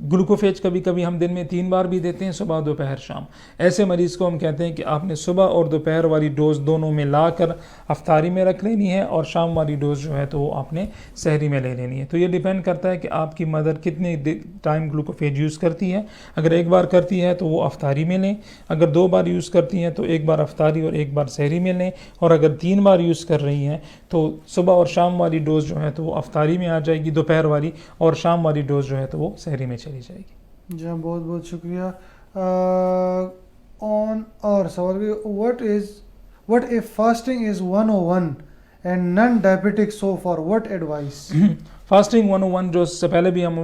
Speaker 2: ग्लूकोफेज कभी कभी हम दिन में 3 बार भी देते हैं, सुबह दोपहर शाम। ऐसे मरीज़ को हम कहते हैं कि आपने सुबह और दोपहर वाली डोज दोनों में लाकर अफ्तारी में रख लेनी है और शाम वाली डोज जो है तो वो आपने सहरी में ले लेनी है। तो ये डिपेंड करता है कि आपकी मदर कितने टाइम ग्लूकोफेज यूज़ करती है। अगर एक बार करती है तो वो अफ्तारी में लें, अगर 2 बार यूज़ करती हैं तो एक बार अफ्तारी और एक बार सहरी में लें, और अगर 3 बार यूज़ कर रही हैं तो सुबह और शाम वाली डोज जो है तो वो अफ्तारी में आ जाएगी दोपहर वाली, और शाम वाली डोज जो है तो वो सहरी में चली जाएगी।
Speaker 1: जी हाँ, बहुत बहुत शुक्रिया। ऑन और सवाल, what if fasting is 101 and non diabetic so for, what advice?
Speaker 2: Fasting 101 जो इससे पहले भी हम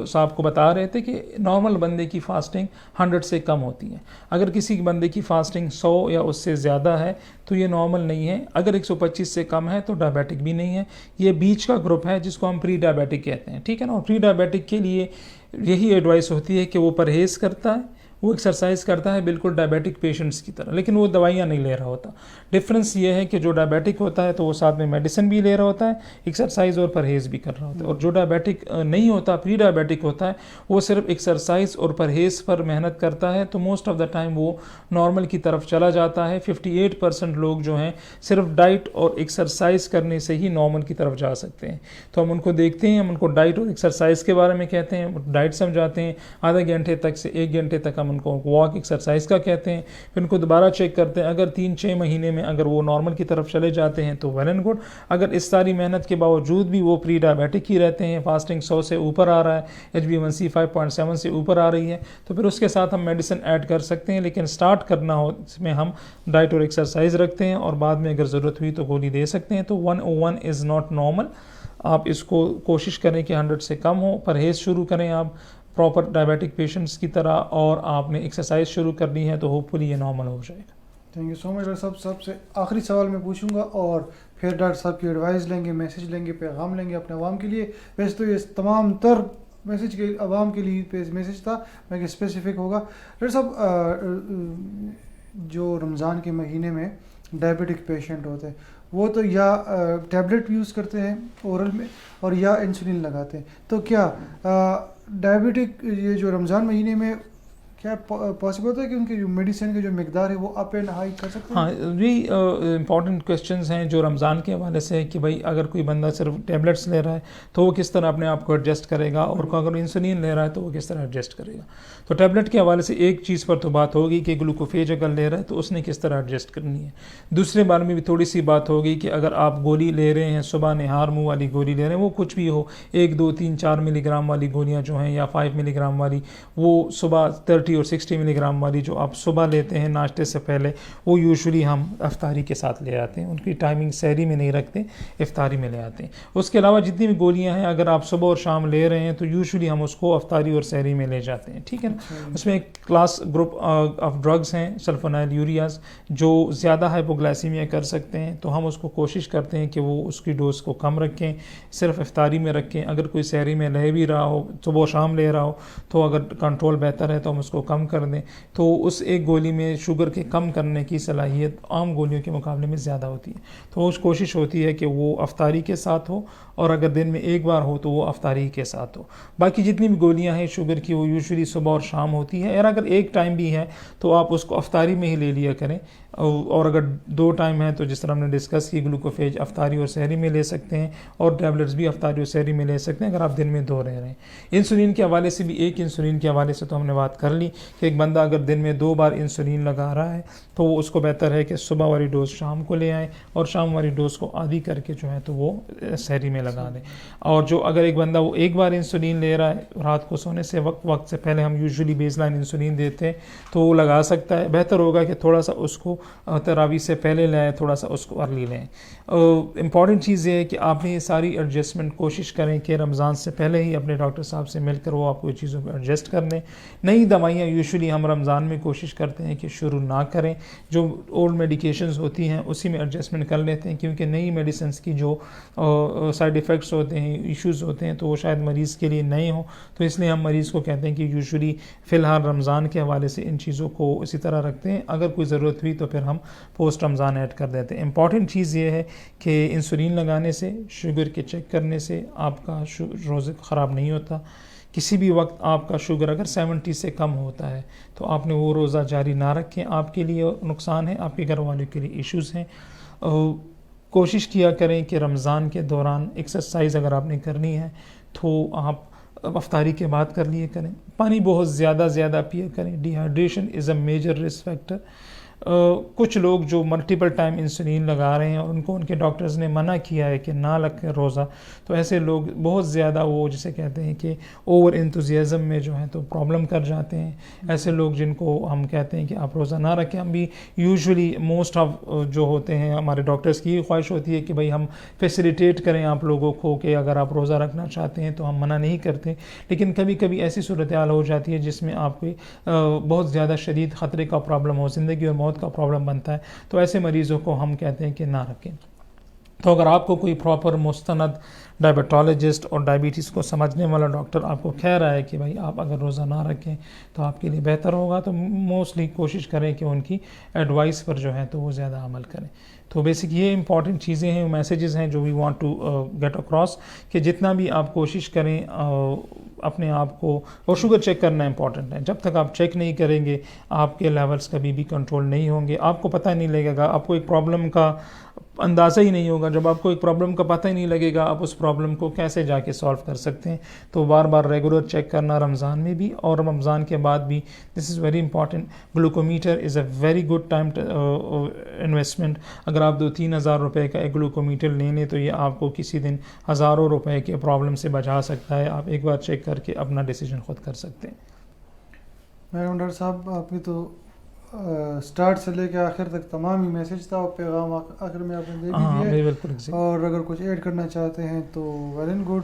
Speaker 2: साहब को बता रहे थे कि नॉर्मल बंदे की फास्टिंग 100 से कम होती है। अगर किसी बंदे की फास्टिंग 100 या उससे ज़्यादा है तो ये नॉर्मल नहीं है। अगर 125 से कम है तो डायबिटिक भी नहीं है, ये बीच का ग्रुप है जिसको हम प्री डायबिटिक कहते हैं, ठीक है ना। और प्री डायबिटिक के लिए यही एडवाइस होती है कि वो परहेज़ करता है, वो एक्सरसाइज करता है बिल्कुल डायबिटिक पेशेंट्स की तरह, लेकिन वो दवाइयाँ नहीं ले रहा होता। डिफरेंस ये है कि जो डायबिटिक होता है तो वो साथ में मेडिसिन भी ले रहा होता है, एक्सरसाइज और परहेज़ भी कर रहा होता है। और जो डायबिटिक नहीं होता, प्री डायबिटिक होता है, वो सिर्फ एक्सरसाइज और परहेज़ पर मेहनत करता है, तो मोस्ट ऑफ द टाइम वो नॉर्मल की तरफ चला जाता है। 58% लोग जो हैं सिर्फ डाइट और एक्सरसाइज करने से ही नॉर्मल की तरफ जा सकते हैं। तो हम उनको देखते हैं, हम उनको डाइट और एक्सरसाइज के बारे में कहते हैं, डाइट समझाते हैं, आधे घंटे तक से 1 घंटे तक हम उनको वॉक एक्सरसाइज का कहते हैं, फिर उनको दोबारा चेक करते हैं। अगर 3-6 महीने में अगर वो नॉर्मल की तरफ चले जाते हैं तो वेल एंड गुड। अगर इस सारी मेहनत के बावजूद भी वो प्री डायबिटिक ही रहते हैं, फास्टिंग 100 से ऊपर आ रहा है, HbA1c 5.7 से ऊपर आ रही है, तो फिर उसके साथ हम मेडिसिन ऐड कर सकते हैं। लेकिन स्टार्ट करना हो इसमें हम डाइट और एक्सरसाइज रखते हैं, और बाद में अगर ज़रूरत हुई तो गोली दे सकते हैं। तो 101 इज़ नॉट नॉर्मल। आप इसको कोशिश करें कि 100 से कम हो, परहेज़ शुरू करें आप प्रॉपर डायबिटिक पेशेंट्स की तरह, और आपने एक्सरसाइज शुरू करनी है तो होपफुली ये नॉर्मल हो जाएगा।
Speaker 1: Thank you so much doctor साहब। सबसे आखिरी सवाल मैं पूछूंगा और फिर डॉक्टर साहब की एडवाइस लेंगे, मैसेज लेंगे, पैगाम लेंगे अपने आवाम के लिए। वैसे तो ये तमाम तर मैसेज के आवाम के लिए मैसेज था, मैं स्पेसिफिक होगा। डॉक्टर साहब, जो रमज़ान के महीने में डायबिटिक पेशेंट होते हैं वो तो या टैबलेट यूज़ करते हैं ओरल में और या इंसुलिन लगाते हैं, तो क्या डायबिटिक ये जो रमज़ान महीने में क्या पॉसिबल होता है कि उनकी जो मेडिसिन की जो मिकदार है वो अप एंड हाई कर सकते हैं?
Speaker 2: हाँ, ये इंपॉर्टेंट क्वेश्चंस हैं जो रमज़ान के हवाले से है कि भाई अगर कोई बंदा सिर्फ टैबलेट्स ले रहा है तो वो किस तरह अपने आप को एडजस्ट करेगा, और अगर इंसुलिन ले रहा है तो वो किस तरह एडजस्ट करेगा। तो टैबलेट के हवाले से एक चीज़ पर तो बात होगी कि ग्लूकोफेज अगर ले रहा है तो उसने किस तरह एडजस्ट करनी है। दूसरे बारे में भी थोड़ी सी बात होगी कि अगर आप गोली ले रहे हैं, सुबह निहार मुँह वाली गोली ले रहे हैं, वो कुछ भी हो, 1, 2, 3, 4 मिलीग्राम वाली गोलियाँ जो हैं या 5 मिलीग्राम वाली, वो सुबह 30 और 60 मिलीग्राम वाली जो आप सुबह लेते हैं नाश्ते से पहले, वो यूजुअली हम इफ्तारी के साथ ले आते हैं। उनकी टाइमिंग सहरी में नहीं रखते, इफ्तारी में ले आते हैं। उसके अलावा जितनी भी गोलियां हैं अगर आप सुबह और शाम ले रहे हैं तो यूजुअली हम उसको इफ्तारी और सहरी में ले जाते हैं, ठीक है ना। उसमें एक क्लास ग्रुप ऑफ ड्रग्स हैं सल्फोनाइल यूरियाज जो ज़्यादा हाइपोग्लाइसीमिया कर सकते हैं, तो हम उसको कोशिश करते हैं कि वो उसकी डोज को कम रखें, सिर्फ इफ्तारी में रखें। अगर कोई सहरी में ले भी रहा हो, सुबह शाम ले रहा हो, तो अगर कंट्रोल बेहतर है तो हम उसको कम कर दें। तो उस एक गोली में शुगर के कम करने की सलाहियत आम गोलियों के मुकाबले में ज़्यादा होती है। तो उस कोशिश होती है कि वो इफ्तारी के साथ हो, और अगर दिन में एक बार हो तो वो इफ्तारी के साथ हो। बाकी जितनी भी गोलियां हैं शुगर की वो यूजुअली सुबह और शाम होती है, और अगर एक टाइम भी है तो आप उसको इफ्तारी में ही ले लिया करें। और अगर 2 टाइम है तो जिस तरह हमने डिस्कस की, ग्लूकोफेज इफ्तारी और सहरी में ले सकते हैं, और टैबलेट्स भी इफ्तारी और सहरी में ले सकते हैं अगर आप दिन में 2 रह रहे हैं। इंसुलिन के हवाले से भी, एक इंसुलिन के हवाले से तो हमने बात कर ली कि एक बंदा अगर दिन में 2 बार इंसुलिन लगा रहा है तो उसको बेहतर है कि सुबह वाली डोज शाम को ले आए, और शाम वाली डोज को आधी करके जो है तो वो सहरी में लगा दें। और जो अगर एक बंदा वो एक बार इंसुलिन ले रहा है, रात को सोने से वक्त से पहले हम यूजुअली बेसलाइन इंसुलिन देते हैं, तो वो लगा सकता है। बेहतर होगा कि थोड़ा सा उसको तरावी से पहले लें, थोड़ा सा उसको अर्ली लें। इम्पॉर्टेंट चीज़ ये है कि आपने ये सारी एडजस्टमेंट कोशिश करें कि रमज़ान से पहले ही अपने डॉक्टर साहब से मिलकर वो आपको चीज़ों को एडजस्ट कर दें। नई दवाइयाँ यूजुअली हम रमज़ान में कोशिश करते हैं कि शुरू ना करें, जो ओल्ड मेडिकेशंस होती हैं उसी में एडजस्टमेंट कर लेते हैं, क्योंकि नई मेडिसिन की जो साइड इफ़ेक्ट्स होते हैं, इश्यूज़ होते हैं, तो वो शायद मरीज़ के लिए नए हों। तो इसलिए हम मरीज़ को कहते हैं कि यूजुअली फ़िलहाल रमज़ान के हवाले से इन चीज़ों को इसी तरह रखते हैं, अगर कोई ज़रूरत हुई तो फिर हम पोस्ट रमज़ान ऐड कर देते हैं। इंपॉर्टेंट चीज़ ये है कि इंसुलिन लगाने से, शुगर के चेक करने से आपका रोज़ा ख़राब नहीं होता। किसी भी वक्त आपका शुगर अगर 70 से कम होता है तो आपने वो रोज़ा जारी ना रखें, आपके लिए नुकसान है, आपके घर वालों के लिए इश्यूज़ हैं। कोशिश किया करें कि रमज़ान के दौरान एक्सरसाइज अगर आपने करनी है तो आप अफ्तारी के बाद कर लिए करें। पानी बहुत ज़्यादा पिया करें। Dehydration is a major risk factor. कुछ लोग जो मल्टीपल टाइम इंसुलिन लगा रहे हैं उनको उनके डॉक्टर्स ने मना किया है कि ना रखें रोज़ा, तो ऐसे लोग बहुत ज़्यादा वो जिसे कहते हैं कि ओवर एंथुजियाज़म में जो है तो प्रॉब्लम कर जाते हैं। ऐसे लोग जिनको हम कहते हैं कि आप रोज़ा ना रखें, हम भी यूजुअली मोस्ट ऑफ जो होते हैं हमारे डॉक्टर्स की ख्वाहिश होती है कि भाई हम फैसिलिटेट करें आप लोगों को कि अगर आप रोज़ा रखना चाहते हैं तो हम मना नहीं करते। लेकिन कभी कभी ऐसी सूरत हाल हो जाती है जिसमें आपको बहुत ज़्यादा शदीद ख़तरे का प्रॉब्लम हो, ज़िंदगी और मौत का प्रॉब्लम बनता है, तो ऐसे मरीज़ों को हम कहते हैं कि ना रखें। तो अगर आपको कोई प्रॉपर मुस्तनद डायबिटोलॉजिस्ट और डायबिटीज़ को समझने वाला डॉक्टर आपको कह रहा है कि भाई आप अगर रोज़ा ना रखें तो आपके लिए बेहतर होगा, तो मोस्टली कोशिश करें कि उनकी एडवाइस पर जो है तो वो ज़्यादा अमल करें। तो बेसिक ये इंपॉर्टेंट चीज़ें हैं, मैसेजेस हैं जो we want to get across, कि जितना भी आप कोशिश करें अपने आप को, और शुगर चेक करना इंपॉर्टेंट है। जब तक आप चेक नहीं करेंगे आपके लेवल्स कभी भी कंट्रोल नहीं होंगे, आपको पता नहीं लगेगा, आपको एक प्रॉब्लम का अंदाज़ा ही नहीं होगा। जब आपको एक प्रॉब्लम का पता ही नहीं लगेगा आप उस प्रॉब्लम को कैसे जाके सॉल्व कर सकते हैं। तो बार बार रेगुलर चेक करना रमज़ान में भी और रमज़ान के बाद भी, this is very important. Glucometer is a very good time investment. अगर आप 2-3 हज़ार रुपये का एक ग्लूकोमीटर ले लें तो ये आपको किसी दिन हज़ारों रुपए के प्रॉब्लम से बचा सकता है। आप एक बार चेक करके अपना डिसीजन खुद कर सकते हैं।
Speaker 1: मैडम डॉक्टर साहब, आपकी तो स्टार्ट से लेकर आखिर तक तमाम ही मैसेज था और पैगाम आखिर में आपने दे भी दिए, और अगर कुछ ऐड करना चाहते हैं तो वेल एंड गुड।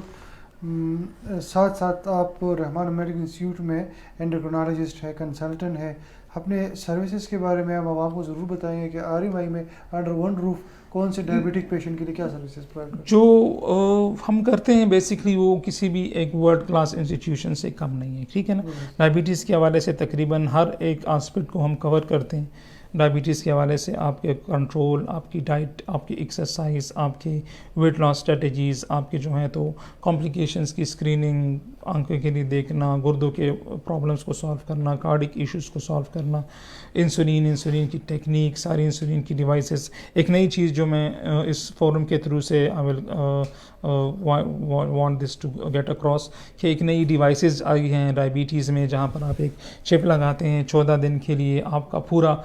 Speaker 1: साथ साथ आप रहमान मेडिकल इंस्टीट्यूट में एंडोक्रिनोलॉजिस्ट है, कंसल्टेंट है। अपने सर्विसेज के बारे में आप को ज़रूर बताएंगे कि RMI में अंडर वन रूफ कौन से डायबिटिक पेशेंट के लिए क्या सर्विसेज प्रोवाइड करते हैं?
Speaker 2: जो हम करते हैं बेसिकली वो किसी भी एक वर्ल्ड क्लास इंस्टीट्यूशन से कम नहीं है, ठीक है ना। डायबिटीज़ के हवाले से तकरीबन हर एक एस्पेक्ट को हम कवर करते हैं। डायबिटीज़ के हवाले से आपके कंट्रोल, आपकी डाइट, आपकी एक्सरसाइज, आपकी वेट लॉस स्ट्रेटजीज़, आपके जो हैं तो कॉम्प्लिकेशंस की स्क्रीनिंग, आंखों के लिए देखना, गुर्दों के प्रॉब्लम्स को सॉल्व करना, कार्डिक इश्यूज़ को सॉल्व करना, इंसुलिन की टेक्निक, सारी इंसुलिन की डिवाइसेस। एक नई चीज़ जो मैं इस फोरम के थ्रू से I will want this to get across, कि एक नई डिवाइसेस आई हैं डायबिटीज़ में, जहाँ पर आप एक चिप लगाते हैं 14 दिन के लिए, आपका पूरा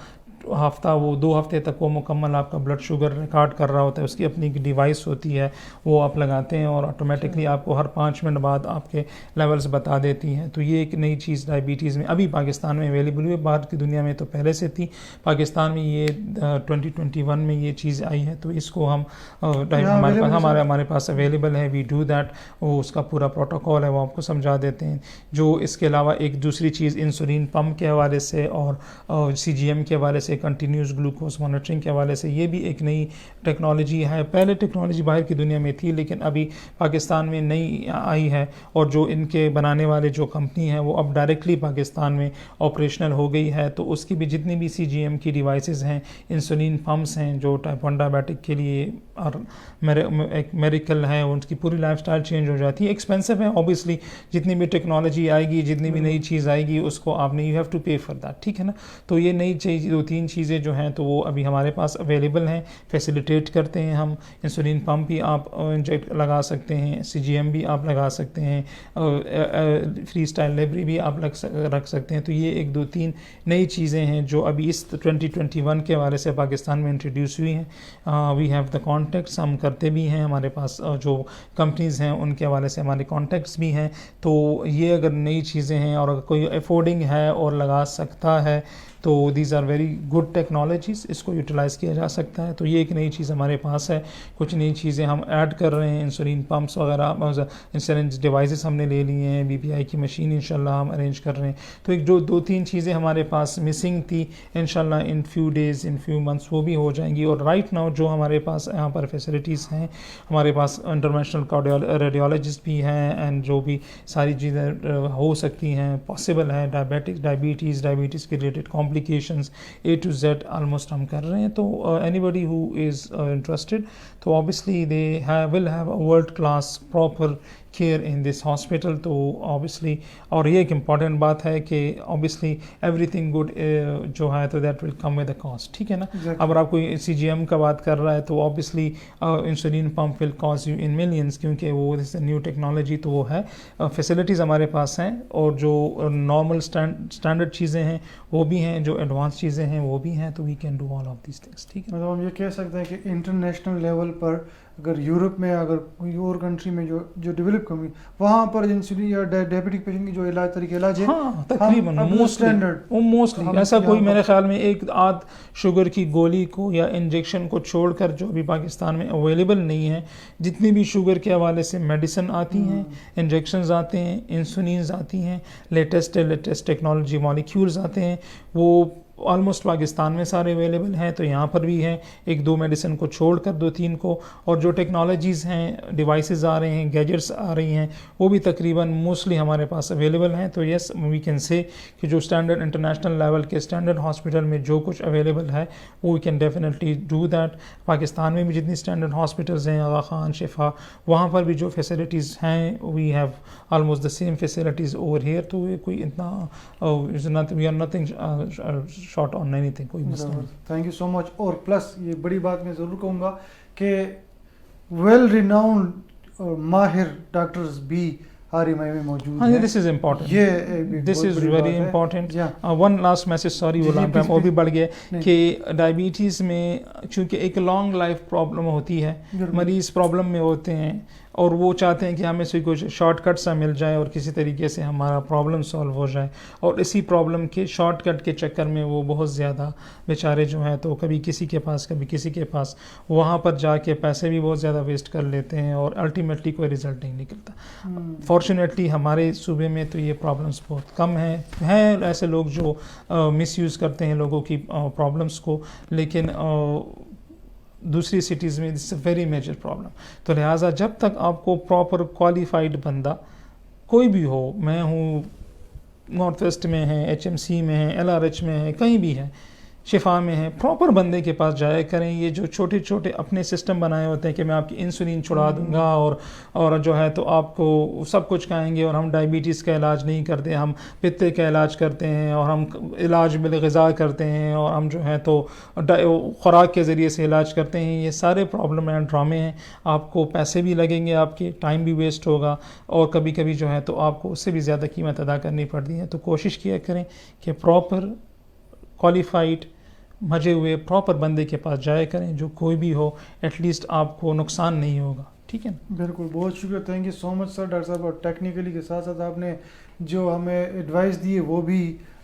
Speaker 2: हफ्ता वो 2 हफ्ते तक वो मुकम्मल आपका ब्लड शुगर रिकॉर्ड कर रहा होता है, उसकी अपनी एक डिवाइस होती है, वो आप लगाते हैं और ऑटोमेटिकली आपको हर 5 मिनट बाद आपके लेवल्स बता देती हैं। तो ये एक नई चीज़ डायबिटीज़ में अभी पाकिस्तान में अवेलेबल हुई है, बाहर की दुनिया में तो पहले से थी, पाकिस्तान में ये 2021 में ये चीज़ आई है, तो इसको हम हमारे पास अवेलेबल है, वी डू दैट। वो उसका पूरा प्रोटोकॉल है, वो आपको समझा देते हैं। जो इसके अलावा एक दूसरी चीज़ इंसुलिन पंप के हवाले से और CGM के हवाले से, कंटिन्यूस ग्लूकोज मॉनिटरिंग के हवाले से, ये भी एक नई टेक्नोलॉजी है। पहले टेक्नोलॉजी बाहर की दुनिया में थी, लेकिन अभी पाकिस्तान में नई आई है, और जो इनके बनाने वाले जो कंपनी है वो अब डायरेक्टली पाकिस्तान में ऑपरेशनल हो गई है। तो उसकी भी जितनी भी CGM की डिवाइसेस हैं, इंसुलिन पंप्स हैं जो टाइप 1 डायबिटिक के लिए, और एक मेरिकल है, उनकी पूरी लाइफस्टाइल चेंज हो जाती है। एक्सपेंसिव है ऑब्वियसली, जितनी भी टेक्नोलॉजी आएगी, जितनी भी नई चीज़ आएगी, उसको आपने यू हैव टू पे फॉर दैट, ठीक है ना। तो ये नई चीज़ 2-3 चीज़ें जो हैं तो वो अभी हमारे पास अवेलेबल हैं, फैसिलिटेट करते हैं हम। इंसुलिन पंप भी आप इंजेक्ट लगा सकते हैं, CGM भी आप लगा सकते हैं, फ्री स्टाइल लाइब्रेरी भी आप रख सकते हैं। तो ये 1-2-3 नई चीज़ें हैं जो अभी इस 2021 के हवाले से पाकिस्तान में इंट्रोड्यूस हुई हैं। वी हैव द कॉन्टैक्ट्स, हम करते भी हैं, हमारे पास जो कंपनीज़ हैं उनके हवाले से हमारे कॉन्टैक्ट्स भी हैं। तो ये अगर नई चीज़ें हैं और अगर कोई अफोर्डिंग है और लगा सकता है तो these are very good technologies, इसको यूटिलाइज़ किया जा सकता है। तो ये एक नई चीज़ हमारे पास है। कुछ नई चीज़ें हम ऐड कर रहे हैं, इंसुलिन पंप्स वगैरह, इंसुलिन डिवाइसेस हमने ले लिए हैं, BPI की मशीन इंशाल्लाह हम अरेंज कर रहे हैं। तो एक जो 2-3 चीज़ें हमारे पास मिसिंग थी, इंशाल्लाह in few days, in few months वो भी हो जाएंगी। और राइट नाउ जो हमारे पास यहाँ पर फैसिलिटीज़ हैं, हमारे पास इंटरनेशनल रेडियोलॉजिस्ट भी हैं, एंड जो भी सारी चीज़ें हो सकती हैं, पॉसिबल है, डायबिटीज़ के related complications A to Z almost हम कर रहे हैं। तो एनीबडी हु इज़ इंटरेस्टेड, तो obviously they will have a world class proper care in this hospital. तो ऑब्वियसली, और ये एक इम्पॉर्टेंट बात है कि ऑब्वियसली एवरीथिंग गुड जो है तो that will come with the cost, ठीक है ना। अगर आप कोई CGM का बात कर रहा है तो obviously insulin pump will cost you in millions, क्योंकि वो दिस न्यू टेक्नोलॉजी तो वो है। फैसिलिटीज़ हमारे पास हैं, और जो नॉर्मल स्टैंडर्ड चीज़ें हैं वो भी हैं, जो एडवांस चीज़ें हैं वो भी हैं। तो we can do all of this things, ठीक है।
Speaker 1: मतलब हम ये कह सकते हैं कि इंटरनेशनल लेवल पर अगर यूरोप में, अगर कोई और कंट्री में जो डेवलप कंट्री, वहाँ पर इंसुलिन या डायबिटिक पेशेंट की जो इलाज है,
Speaker 2: हाँ तकरीबन मोस्टली ऐसा कोई मेरे ख्याल में एक आध शुगर की गोली को या इंजेक्शन को छोड़कर जो भी पाकिस्तान में अवेलेबल नहीं है, जितनी भी शुगर के हवाले से मेडिसिन आती हैं, इंजेक्शंस आते हैं, इंसुलिन आती हैं, लेटेस्ट टेक्नोलॉजी मॉलिक्यूल्स आते हैं, वो ऑलमोस्ट पाकिस्तान में सारे अवेलेबल हैं। तो यहाँ पर भी हैं, 1-2 मेडिसिन को छोड़कर 2-3 को, और जो टेक्नोलॉजीज़ हैं, डिवाइसेस आ रहे हैं, गैजेट्स आ रही हैं, वो भी तकरीबन मोस्टली हमारे पास अवेलेबल हैं। तो यस, वी कैन से कि जो स्टैंडर्ड इंटरनेशनल लेवल के स्टैंडर्ड हॉस्पिटल में जो कुछ अवेलेबल है वो we can definitely do that. Pakistan में भी जितनी स्टैंडर्ड हॉस्पिटल्स हैं, आगा खान, शिफा, वहाँ पर भी जो फैसिलिटीज़ हैं, we have almost the same facilities over here. तो ये कोई इतना we are nothing short on anything, कोई मसला नहीं।
Speaker 1: Thank you so much. और प्लस ये बड़ी बात मैं ज़रूर कहूँगा कि वेल रिनाउंड माहिर डॉक्टर्स भी RMI में मौजूद हैं।
Speaker 2: दिस इज इम्पोर्टेंट,
Speaker 1: ये
Speaker 2: this is very important. One last message, sorry वो भी बढ़ गया कि डायबिटीज़ में चूँकि एक लॉन्ग लाइफ प्रॉब्लम होती है, मरीज़ प्रॉब्लम में होते हैं और वो चाहते हैं कि हमें से कुछ शॉर्टकट सा मिल जाए और किसी तरीके से हमारा प्रॉब्लम सॉल्व हो जाए, और इसी प्रॉब्लम के शॉर्टकट के चक्कर में वो बहुत ज़्यादा बेचारे जो हैं तो कभी किसी के पास कभी किसी के पास, वहाँ पर जाके पैसे भी बहुत ज़्यादा वेस्ट कर लेते हैं और अल्टीमेटली कोई रिज़ल्ट नहीं निकलता। फॉर्चुनेटली हमारे सूबे में तो ये प्रॉब्लम्स बहुत कम हैं ऐसे लोग जो मिसयूज़ करते हैं लोगों की प्रॉब्लम्स को, लेकिन दूसरी सिटीज़ में दिस वेरी मेजर प्रॉब्लम। तो लिहाजा जब तक आपको प्रॉपर क्वालिफाइड बंदा कोई भी हो, मैं हूँ नॉर्थ वेस्ट में है, HMC में है, LRH में है, कहीं भी है, शिफा में है, प्रॉपर बंदे के पास जाया करें। ये जो छोटे छोटे अपने सिस्टम बनाए होते हैं कि मैं आपकी इंसुलिन छुड़ा दूंगा और जो है तो आपको सब कुछ खाएंगे, और हम डायबिटीज़ का इलाज नहीं करते, हम पित्ते का इलाज करते हैं, और हम इलाज बिल ग़िज़ा करते हैं, और हम जो है तो ख़ुराक के ज़रिए से इलाज करते हैं। ये सारे प्रॉब्लम हैं, ड्रामे हैं। आपको पैसे भी लगेंगे, आपके टाइम भी वेस्ट होगा, और कभी कभी जो है तो आपको उससे भी ज़्यादा कीमत अदा करनी पड़ती है। तो कोशिश किया करें कि प्रॉपर क्वालिफाइड मजे हुए प्रॉपर बंदे के पास जाया करें, जो कोई भी हो, एटलीस्ट आपको नुकसान नहीं होगा। ठीक है ना?
Speaker 1: बिल्कुल, बहुत शुक्रिया, thank you so much sir. Doctor साहब, और टेक्निकली के साथ साथ आपने जो हमें एडवाइस दी है वो भी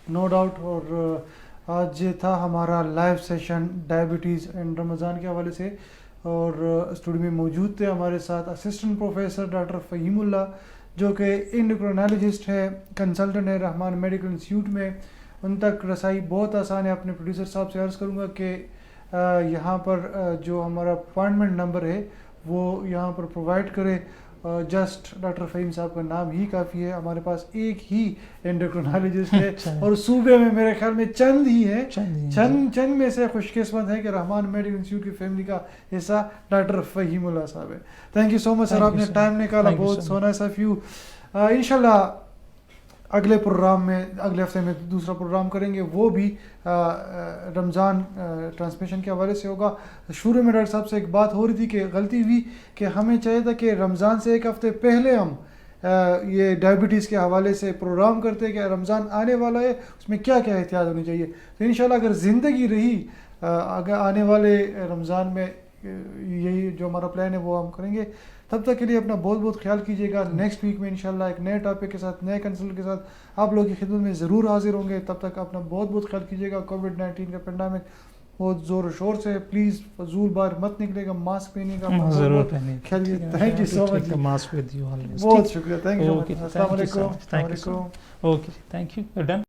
Speaker 1: नो डाउट। और आज ये था हमारा live session diabetes and Ramzan के हवाले से, और स्टूडियो में मौजूद थे हमारे साथ असिस्टेंट प्रोफेसर डॉक्टर फ़हीमुल्लाह, जो कि एंडोक्रिनोलॉजिस्ट है, कंसल्टेंट है रहमान मेडिकल इंस्टीट्यूट में। उन तक रसाई बहुत आसान है। अपने प्रोड्यूसर साहब से अर्ज़ करूँगा कि यहाँ पर जो हमारा अपॉइंटमेंट नंबर है वो यहाँ पर प्रोवाइड करें। जस्ट डॉक्टर फ़हीम साहब का नाम ही काफ़ी है। हमारे पास एक ही एंडोक्रिनोलॉजिस्ट है और सूबे में मेरे ख्याल में चंद ही है, चंद में से खुशकिस्मत है कि रहमान मेडिकल इंस्टीट्यूट की फैमिली का हिस्सा डॉक्टर फ़हीमुल्लाह साहब है। Thank you so much sir, आपने टाइम निकाला, बहुत सोना सा फ्यू। इंशाल्लाह अगले प्रोग्राम में, अगले हफ्ते में दूसरा प्रोग्राम करेंगे, वो भी रमज़ान ट्रांसमिशन के हवाले से होगा। शुरू में डॉक्टर साहब से एक बात हो रही थी कि गलती हुई कि हमें चाहिए था कि रमज़ान से एक हफ़्ते पहले हम ये डायबिटीज़ के हवाले से प्रोग्राम करते कि रमज़ान आने वाला है, उसमें क्या क्या एहतियात होनी चाहिए। तो इंशाल्लाह अगर ज़िंदगी रही अगर आने वाले रमज़ान में यही जो हमारा प्लान है वो हम करेंगे। तब तक के लिए अपना बहुत बहुत ख्याल कीजिएगा। नेक्स्ट वीक में इंशाल्लाह एक नए टॉपिक के साथ, नए कंसल्ट के साथ आप लोगों की खिदमत में ज़रूर हाजिर होंगे। तब तक अपना बहुत बहुत ख्याल कीजिएगा। कोविड-19 का पेंडेमिक बहुत ज़ोर शोर से, प्लीज़ फजूल बाहर मत निकलेगा, मास्क पहनेगा,
Speaker 2: ज़रूर पहनिए।
Speaker 1: Thank you so much,
Speaker 2: mask with you always.
Speaker 1: बहुत शुक्रिया, थैंक यू सो मच, अस्सलाम वालेकुम।
Speaker 2: Thank you. Okay, thank you, done.